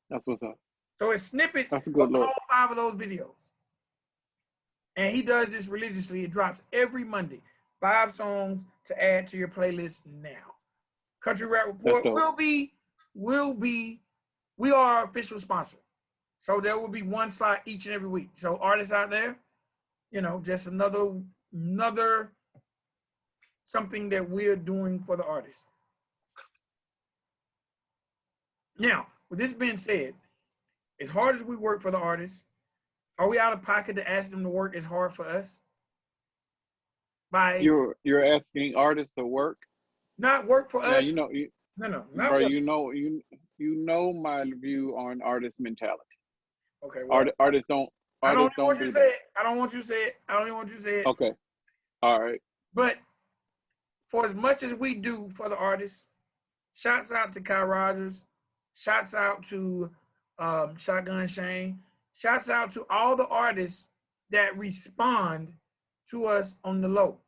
That's what's up. So it's snippets That's a of good look. all 5 of those videos, and he does this religiously. It drops every Monday. 5 songs to add to your playlist now. Country Rap Report we are our official sponsor. So there will be 1 slot each and every week. So artists out there, you know, just another something that we're doing for the artists. Now, with this being said, as hard as we work for the artists, are we out of pocket to ask them to work as hard for us? By You're asking artists to work? Not work for us. Yeah, you know, not bro, work. you know my view on artist mentality. Okay. Well, artists don't. I don't Artists want you do to say it. I don't want you to say it. I don't even want you to say it. Okay. All right. But for as much as we do for the artists, shouts out to Kyle Rogers, shouts out to Shotgun Shane, shouts out to all the artists that respond to us on the low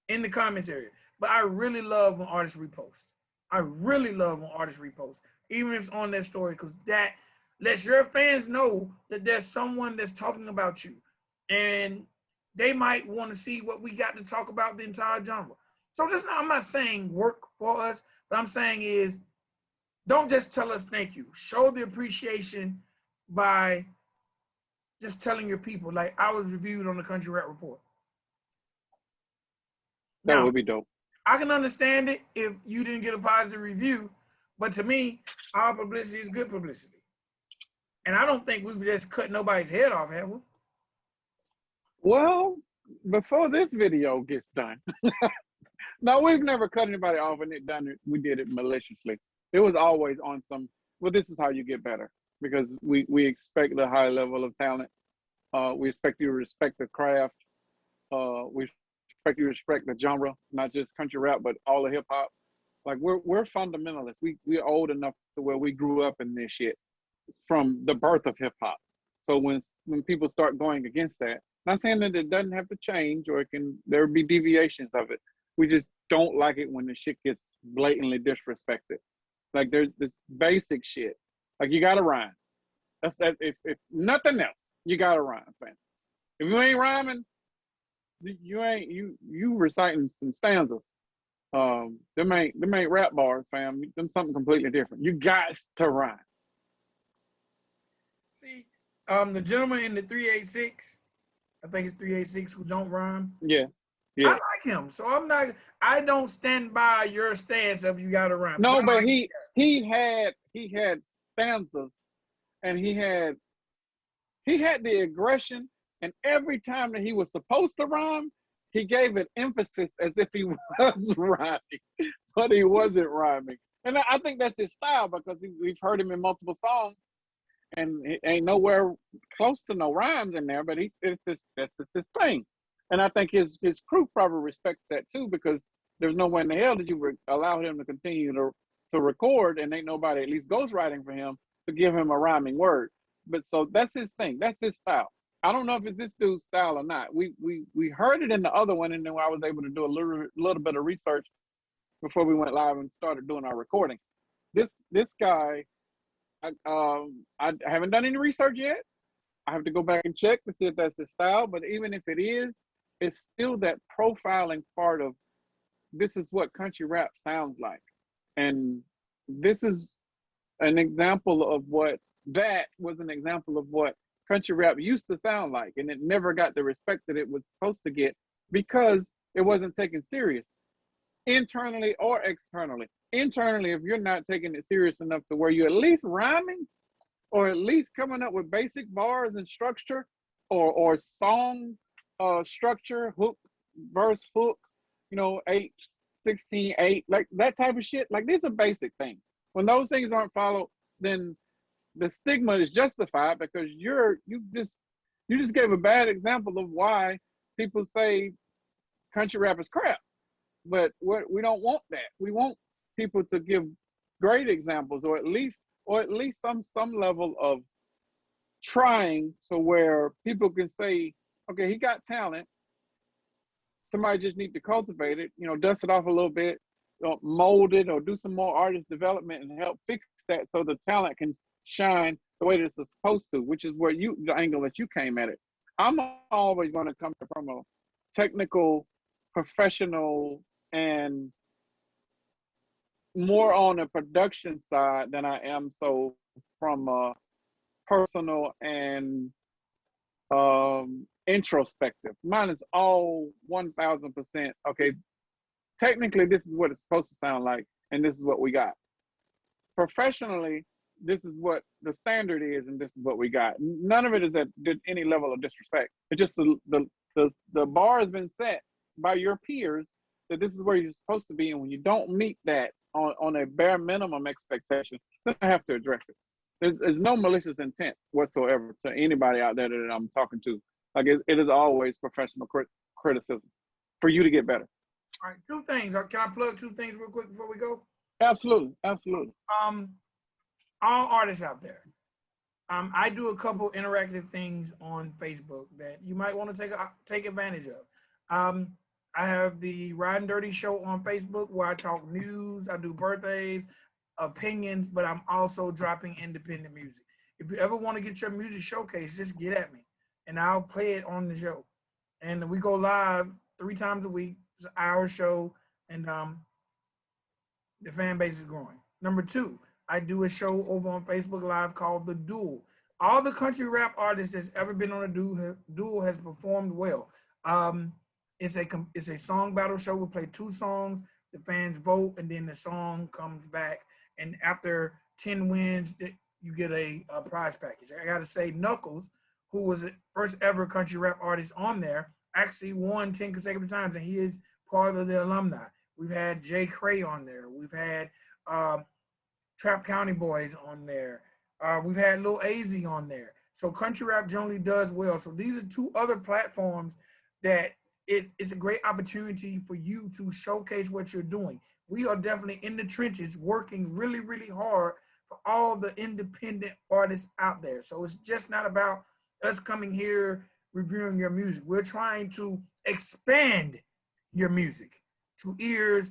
in the comments area. But I really love when artists repost. I really love when artists repost, even if it's on their story, because that lets your fans know that there's someone that's talking about you. And they might want to see what we got to talk about the entire genre. So I'm not saying work for us, but I'm saying is don't just tell us thank you. Show the appreciation by just telling your people, like I was reviewed on the Country Rap Report. That would be dope. I can understand it if you didn't get a positive review, but to me, our publicity is good publicity. And I don't think we've just cut nobody's head off, have we? Well, before this video gets done, no, we've never cut anybody off and we did it maliciously. It was always on some, well, this is how you get better, because we expect a high level of talent. We expect you to respect the craft. We expect you to respect the genre, not just country rap, but all of hip hop. Like we're fundamentalists. We're old enough to where we grew up in this shit from the birth of hip hop. So when people start going against that, not saying that it doesn't have to change or there be deviations of it. We just don't like it when the shit gets blatantly disrespected. Like there's this basic shit. Like you gotta rhyme. That's that. If nothing else, you gotta rhyme, fam. If you ain't rhyming, you reciting some stanzas. Them ain't rap bars, fam. Them something completely different. You got to rhyme. See, the gentleman in the 386, I think it's 386 who don't rhyme. Yeah. I like him, so I don't stand by your stance of you gotta rhyme. No, but he had stanzas, and he had the aggression, and every time that he was supposed to rhyme, he gave it emphasis as if he was rhyming, but he wasn't rhyming. And I think that's his style, because we've heard him in multiple songs, and it ain't nowhere close to no rhymes in there, but that's just his thing. And I think his crew probably respects that too, because there's no way in the hell that you would allow him to continue to record and ain't nobody at least ghostwriting for him to give him a rhyming word. But so that's his thing. That's his style. I don't know if it's this dude's style or not. We heard it in the other one, and then I was able to do a little bit of research before we went live and started doing our recording. This guy, I haven't done any research yet. I have to go back and check to see if that's his style. But even if it is, it's still that profiling part of this is what country rap sounds like. And this is an example of what country rap used to sound like. And it never got the respect that it was supposed to get because it wasn't taken serious internally or externally. internally, if you're not taking it serious enough to where you're at least rhyming or at least coming up with basic bars and structure or song structure, hook, verse, hook, 8, 16, 8, like that type of shit. Like these are basic things. When those things aren't followed, then the stigma is justified because you just gave a bad example of why people say country rap is crap. But we don't want that. We want people to give great examples, or at least some level of trying, so where people can say, okay, he got talent. Somebody just need to cultivate it, dust it off a little bit, mold it, or do some more artist development and help fix that so the talent can shine the way that it's supposed to, which is where the angle that you came at it. I'm always going to come from a technical, professional, and more on the production side than I am so from a personal and introspective. Mine is all 1000%. Okay, technically this is what it's supposed to sound like, and this is what we got. Professionally, this is what the standard is, and this is what we got. None of it is at any level of disrespect. It's just the bar has been set by your peers that this is where you're supposed to be, and when you don't meet that on a bare minimum expectation, then I have to address it. There's no malicious intent whatsoever to anybody out there that I'm talking to. Like it is always professional criticism for you to get better. All right, two things. Can I plug two things real quick before we go? Absolutely. All artists out there. I do a couple interactive things on Facebook that you might want to take advantage of. I have the Ridin Durty show on Facebook where I talk news, I do birthdays, opinions, but I'm also dropping independent music. If you ever want to get your music showcased, just get at me and I'll play it on the show. And we go live 3 times a week. It's an hour show, and the fan base is growing. Number 2, I do a show over on Facebook Live called The Duel. All the country rap artists that's ever been on a duel has performed well. It's a song battle show. We play 2 songs, the fans vote, and then the song comes back. And after 10 wins, you get a prize package. I got to say, Knuckles, who was the first ever country rap artist on there, actually won 10 consecutive times, and he is part of the alumni. We've had Jay Cray on there. We've had Trap County Boys on there. We've had Lil Aizy on there. So country rap generally does well. So these are 2 other platforms that it's a great opportunity for you to showcase what you're doing. We are definitely in the trenches working really, really hard for all the independent artists out there. So it's just not about us coming here reviewing your music. We're trying to expand your music to ears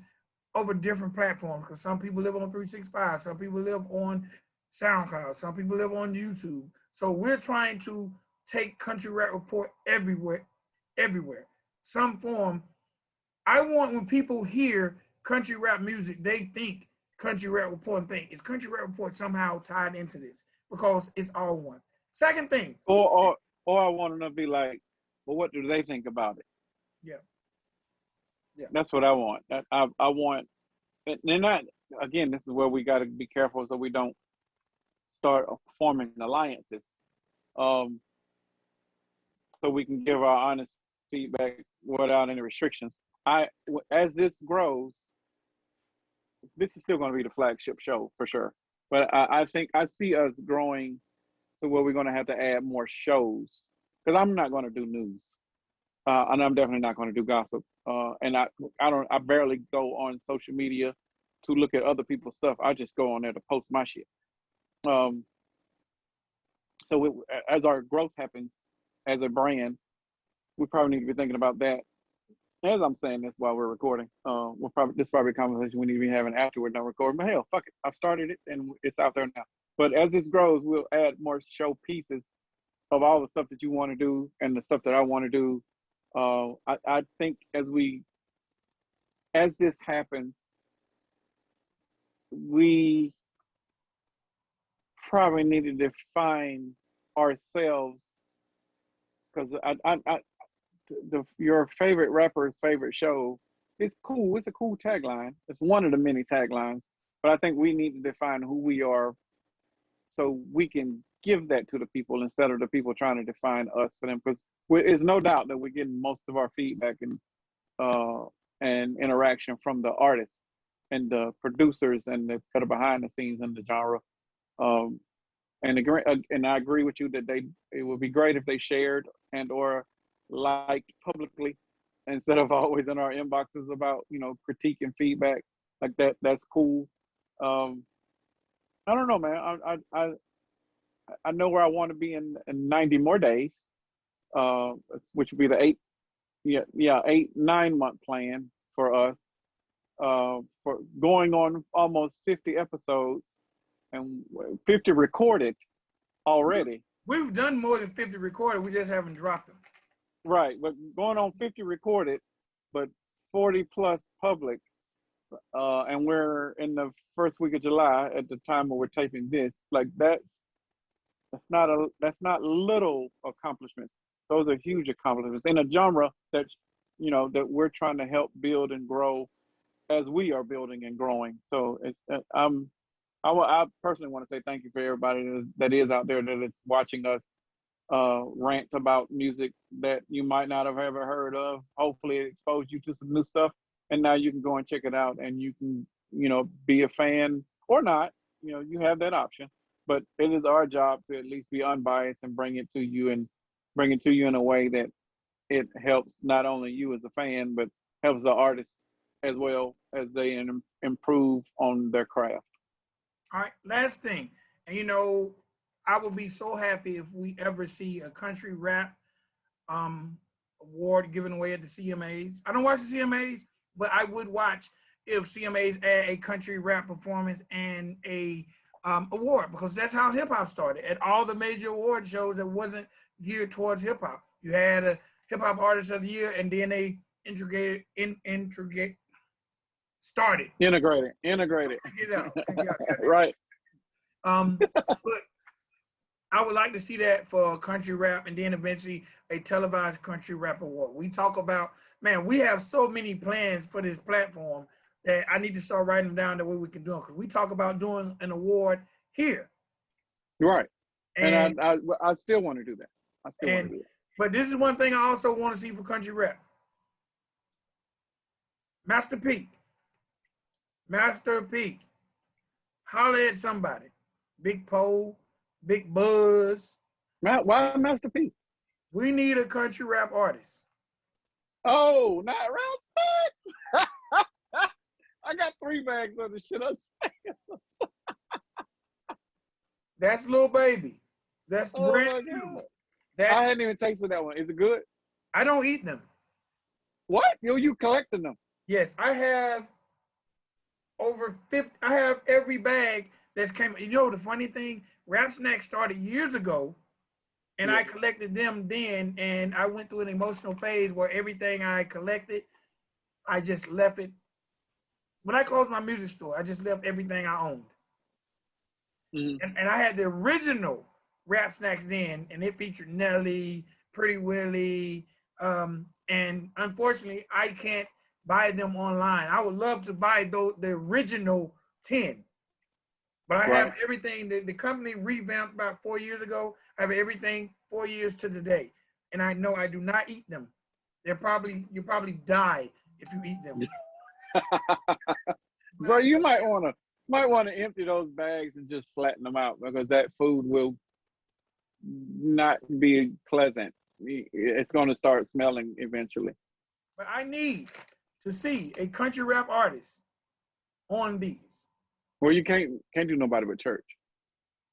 over different platforms, because some people live on 365, some people live on SoundCloud, some people live on YouTube. So we're trying to take Country Rap Report everywhere. Some form. I want when people hear country rap music, they think Country Rap Report and think, is Country Rap Report somehow tied into this? Because it's all one. Second thing. Or I want them to be like, well, what do they think about it? Yeah. That's what I want. I want, and not, again, this is where we got to be careful so we don't start forming alliances. So we can give our honest feedback without any restrictions. As this grows, this is still going to be the flagship show for sure. But I think I see us growing to where we're going to have to add more shows, because I'm not going to do news, and I'm definitely not going to do gossip. And I barely go on social media to look at other people's stuff. I just go on there to post my shit. So as our growth happens as a brand, we probably need to be thinking about that. As I'm saying this while we're recording, this is probably a conversation we need to be having after we're done recording. But hell, fuck it, I've started it and it's out there now. But as this grows, we'll add more show pieces of all the stuff that you want to do and the stuff that I want to do. I think as this happens, we probably need to define ourselves, because your favorite rapper's favorite show it's cool. It's a cool tagline. It's one of the many taglines. But I think we need to define who we are so we can give that to the people instead of the people trying to define us for them. Because there's no doubt that we're getting most of our feedback and interaction from the artists and the producers and the kind of behind the scenes in the genre. Um, and I agree with you that it would be great if they shared and or liked publicly instead of always in our inboxes about critique and feedback like that. That's cool. I don't know, man. I know where I want to be in 90 more days, which would be the 9 month plan for us, for going on almost 50 episodes and 50 recorded already. We've done more than 50 recorded. We just haven't dropped them. Right, but going on 50 recorded, but 40 plus public. And we're in the first week of July at the time when we're taping this. Like that's not little accomplishments. Those are huge accomplishments in a genre that that we're trying to help build and grow as we are building and growing. So it's I personally want to say thank you for everybody that is out there that is watching us rant about music that you might not have ever heard of. Hopefully it exposed you to some new stuff, and now you can go and check it out, and you can be a fan or not. You have that option, but it is our job to at least be unbiased and bring it to you in a way that it helps not only you as a fan, but helps the artists as well as they improve on their craft. All right, last thing. And I would be so happy if we ever see a country rap award given away at the CMAs. I don't watch the CMAs, but I would watch if CMAs add a country rap performance and a award, because that's how hip hop started. At all the major award shows that wasn't geared towards hip hop, you had a hip hop artist of the year, and then they integrated. Right. But I would like to see that for country rap, and then eventually a televised country rap award. We talk about, man, we have so many plans for this platform that I need to start writing them down the way we can do them, because we talk about doing an award here. Right. And I still want to do that. But this is one thing I also want to see for country rap. Master P. Holler at somebody. Big Poe, Big Buzz. Why Master P? We need a country rap artist. Oh, not Rap Sticks. I got 3 bags of the shit I'm saying. That's Lil Baby. That's brand new. I hadn't even tasted that one. Is it good? I don't eat them. What? You collecting them? Yes, I have over 50. I have every bag that's came. The funny thing, Rap Snacks started years ago, and I collected them then, and I went through an emotional phase where everything I collected, I just left it. When I closed my music store, I just left everything I owned. Mm-hmm. And I had the original Rap Snacks then, and it featured Nelly, Pretty Willie, and unfortunately, I can't buy them online. I would love to buy the original 10, but I have everything. The company revamped about 4 years ago. I have everything 4 years to the day, and I know I do not eat them. You probably die if you eat them. Bro, you might want to empty those bags and just flatten them out, because that food will not be pleasant. It's going to start smelling eventually. But I need to see a country rap artist on these. Well, you can't do nobody but Church,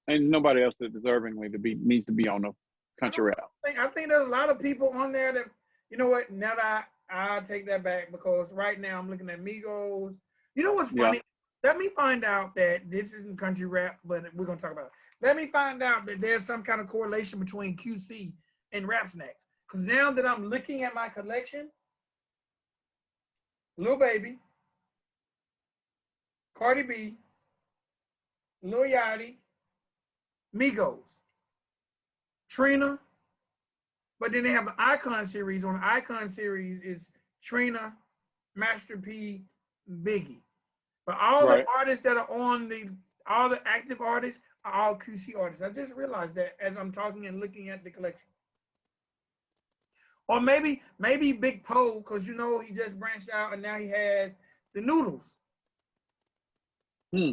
and nobody else that deservingly needs to be on the country rap. I think there's a lot of people on there that, you know what? Now that I'll take that back, because right now I'm looking at Migos. You know what's funny? Yeah. Let me find out that this isn't country rap, but we're gonna talk about it. Let me find out that there's some kind of correlation between QC and Rap Snacks. Because now that I'm looking at my collection, Lil Baby, Cardi B, Lil Yachty, Migos, Trina, but then they have an Icon series. On the Icon series is Trina, Master P, Biggie. But all the Right. artists that are on all the active artists are all QC artists. I just realized that as I'm talking and looking at the collection. Or maybe Big Poe, because you know he just branched out and now he has the noodles. Hmm.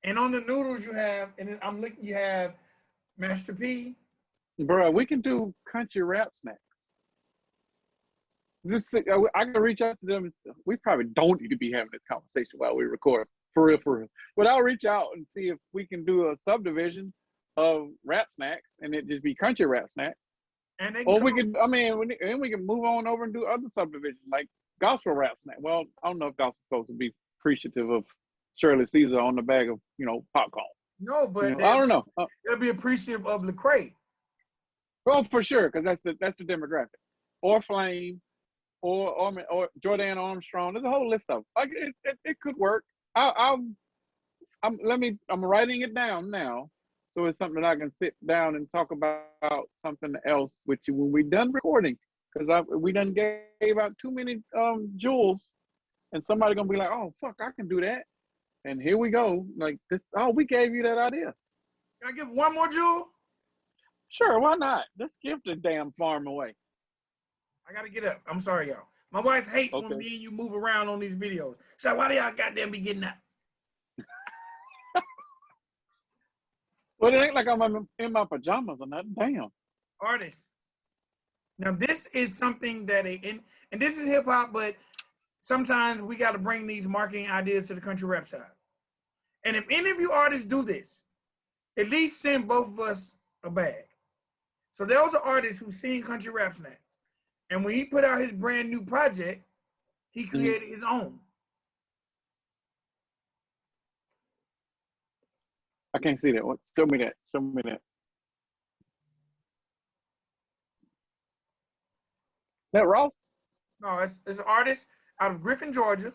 And on the noodles you have, and I'm looking, you have Master P. Bro, we can do country rap snacks. I can reach out to them. We probably don't need to be having this conversation while we record. For real, for real. But I'll reach out and see if we can do a subdivision of rap snacks and it just be country rap snacks. And they Or we could, I mean, and we can move on over and do other subdivisions like gospel rap snack. Well, I don't know if gospel folks would be appreciative of Shirley Caesar on the bag of, popcorn. No, but I don't know. They'll be appreciative of Lecrae. Well, for sure, because that's the demographic. Or Flame, or Jordan Armstrong. There's a whole list of them. Like it could work. I'm writing it down now, so it's something that I can sit down and talk about something else with you when we're done recording. Because we done gave out too many jewels, and somebody gonna be like, oh fuck, I can do that. And here we go, like this. Oh, we gave you that idea. Can I give one more jewel? Sure, why not? Let's give the damn farm away. I gotta get up. I'm sorry, y'all. My wife hates when me and you move around on these videos. So why do y'all goddamn be getting up? Well, it ain't like I'm in my pajamas or nothing. Damn. Artists. Now this is something that and this is hip hop, but sometimes we got to bring these marketing ideas to the country rap side. And if any of you artists do this, at least send both of us a bag. So there was an artist who seen country rap snacks. And when he put out his brand new project, he created his own. I can't see that. Show me that. Show me that. That Ross? No, it's an artist out of Griffin, Georgia.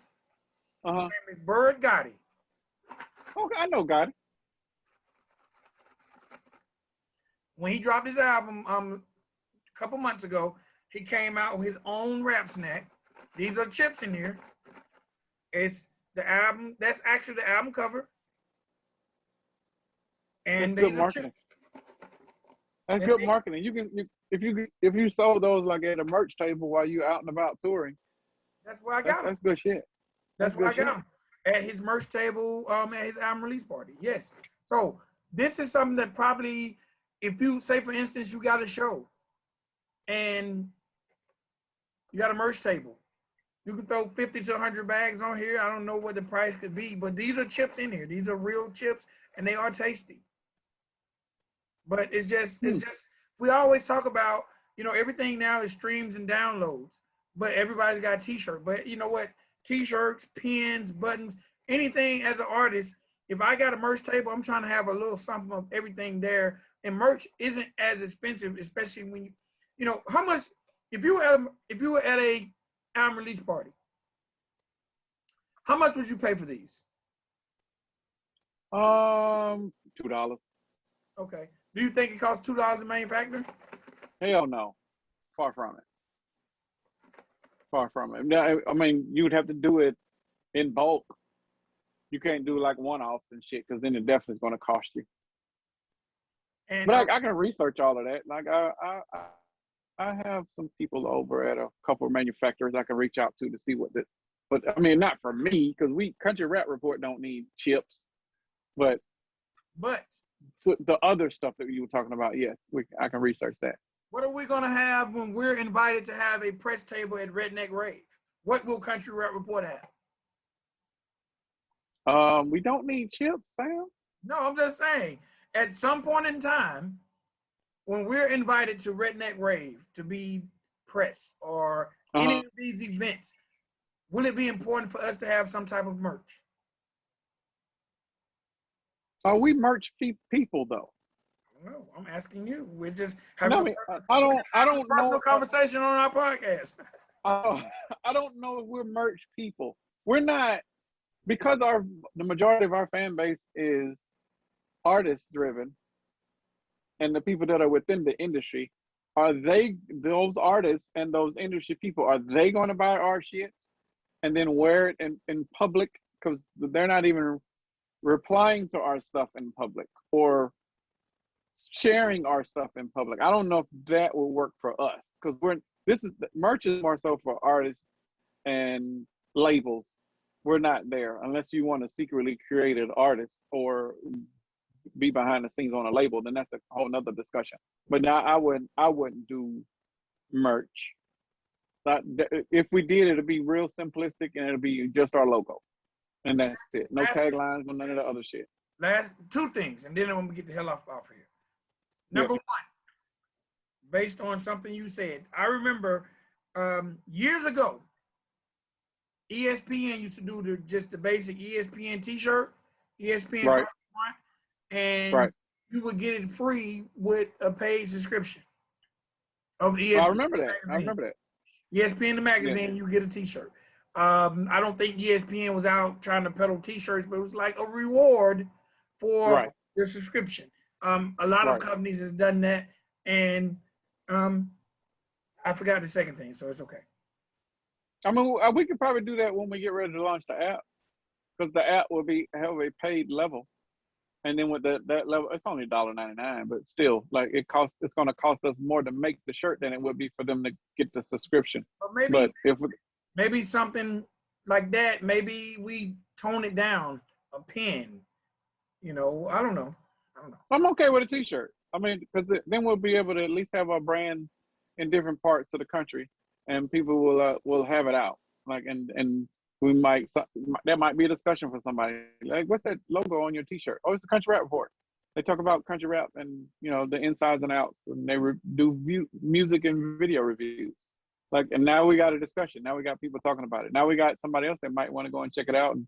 His name is Bird Gotti. Okay, I know Gotti. When he dropped his album a couple months ago, he came out with his own rap snack. These are chips in here. It's the album. That's actually the album cover. And that's these good are marketing. chips. That's good marketing. If you sold those like at a merch table while you out and about touring. That's where I got them. That's good shit. That's where I got them. At his merch table, at his album release party. Yes. So this is something that probably, if you say for instance, you got a show and you got a merch table. You can throw 50 to 100 bags on here. I don't know what the price could be, but these are chips in here. These are real chips, and they are tasty. But it's just, we always talk about, everything now is streams and downloads, but everybody's got a t-shirt. But you know what? T-shirts, pins, buttons, anything as an artist, if I got a merch table, I'm trying to have a little something of everything there. And merch isn't as expensive, especially when how much, if you were at a album release party, how much would you pay for these? $2. Okay. Do you think it costs $2 to manufacture? Hell no. Far from it. Far from it. Now, I mean, you would have to do it in bulk. You can't do like one-offs and shit because then it definitely is going to cost you. And but I can research all of that. Like I have some people over at a couple of manufacturers I can reach out to see what the. But I mean, not for me because Country Rap Report don't need chips, but the other stuff that you were talking about, yes, I can research that. What are we gonna have when we're invited to have a press table at Redneck Rave? What will Country Rap Report have? We don't need chips, fam. No, I'm just saying. At some point in time, when we're invited to Redneck Rave to be press or any of these events, will it be important for us to have some type of merch? We merch people though. No, I'm asking you. We're just having I don't personal know conversation on our podcast. I don't know if we're merch people. We're not, because the majority of our fan base is artist driven, and the people that are within the industry, those artists and those industry people, are they going to buy our shit and then wear it in public, because they're not even replying to our stuff in public or sharing our stuff in public. I don't know if that will work for us, because merch is more so for artists and labels. We're not there unless you want to secretly create an artist or be behind the scenes on a label. Then that's a whole nother discussion. But now I wouldn't do merch. If we did, it'd be real simplistic and it'd be just our logo, and that's it. No taglines, no none of the other shit. Last two things, and then I'm gonna get the hell off here. Number one, based on something you said, I remember years ago, ESPN used to do just the basic ESPN T-shirt, ESPN, right, and you would get it free with a paid subscription of ESPN. I remember that. Magazine. I remember that. ESPN the magazine, you get a T-shirt. I don't think ESPN was out trying to peddle T-shirts, but it was like a reward for your subscription. A lot of companies has done that, and I forgot the second thing, so it's okay. I mean, we could probably do that when we get ready to launch the app, because the app will have a paid level, and then with that level, it's only $1.99, but still, like it's going to cost us more to make the shirt than it would be for them to get the subscription. But maybe something like that, maybe we tone it down a pin. I don't know. I'm okay with a T-shirt. I mean, because then we'll be able to at least have our brand in different parts of the country, and people will have it out. Like, and that might be a discussion for somebody. Like, what's that logo on your T-shirt? Oh, it's a Country Rap Report. They talk about country rap and the insides and outs, and they do music and video reviews. Like, and now we got a discussion. Now we got people talking about it. Now we got somebody else that might want to go and check it out and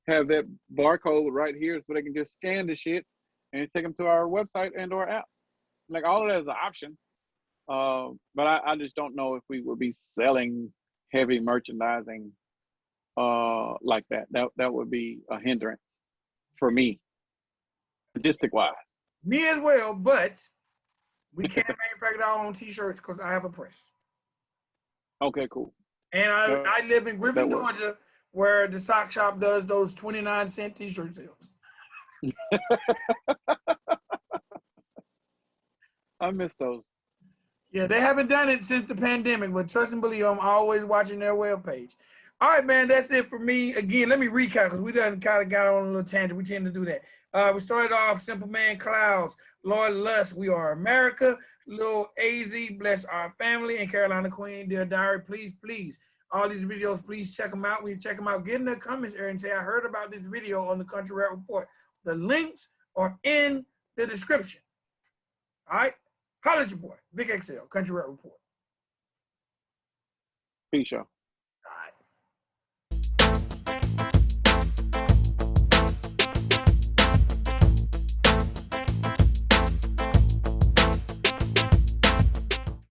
have that barcode right here, so they can just scan the shit and take them to our website and or app. Like, all of that is an option. But I just don't know if we would be selling heavy merchandising like that. That would be a hindrance for me, logistic wise. Me as well, but we can't manufacture our own T-shirts because I have a press. Okay, cool. And I live in Griffin, Georgia, where the sock shop does those 29-cent T-shirt sales. I miss those. Yeah, they haven't done it since the pandemic, but trust and believe, I'm always watching their webpage. All right, man, that's it for me. Again, let me recap, because we done kind of got on a little tangent. We tend to do that. We started off Cymple Man, Clouds, Lord Lhus, We Are America, Lil Aizy, Bless Our Family, and Carolina Queen, Dear Diary. Please, all these videos, please check them out. When you check them out, get in the comments area and say, I heard about this video on the Country Rap Report. The links are in the description. All right? Holla at your boy, Big XL, Country Rap Report. Peace, y'all.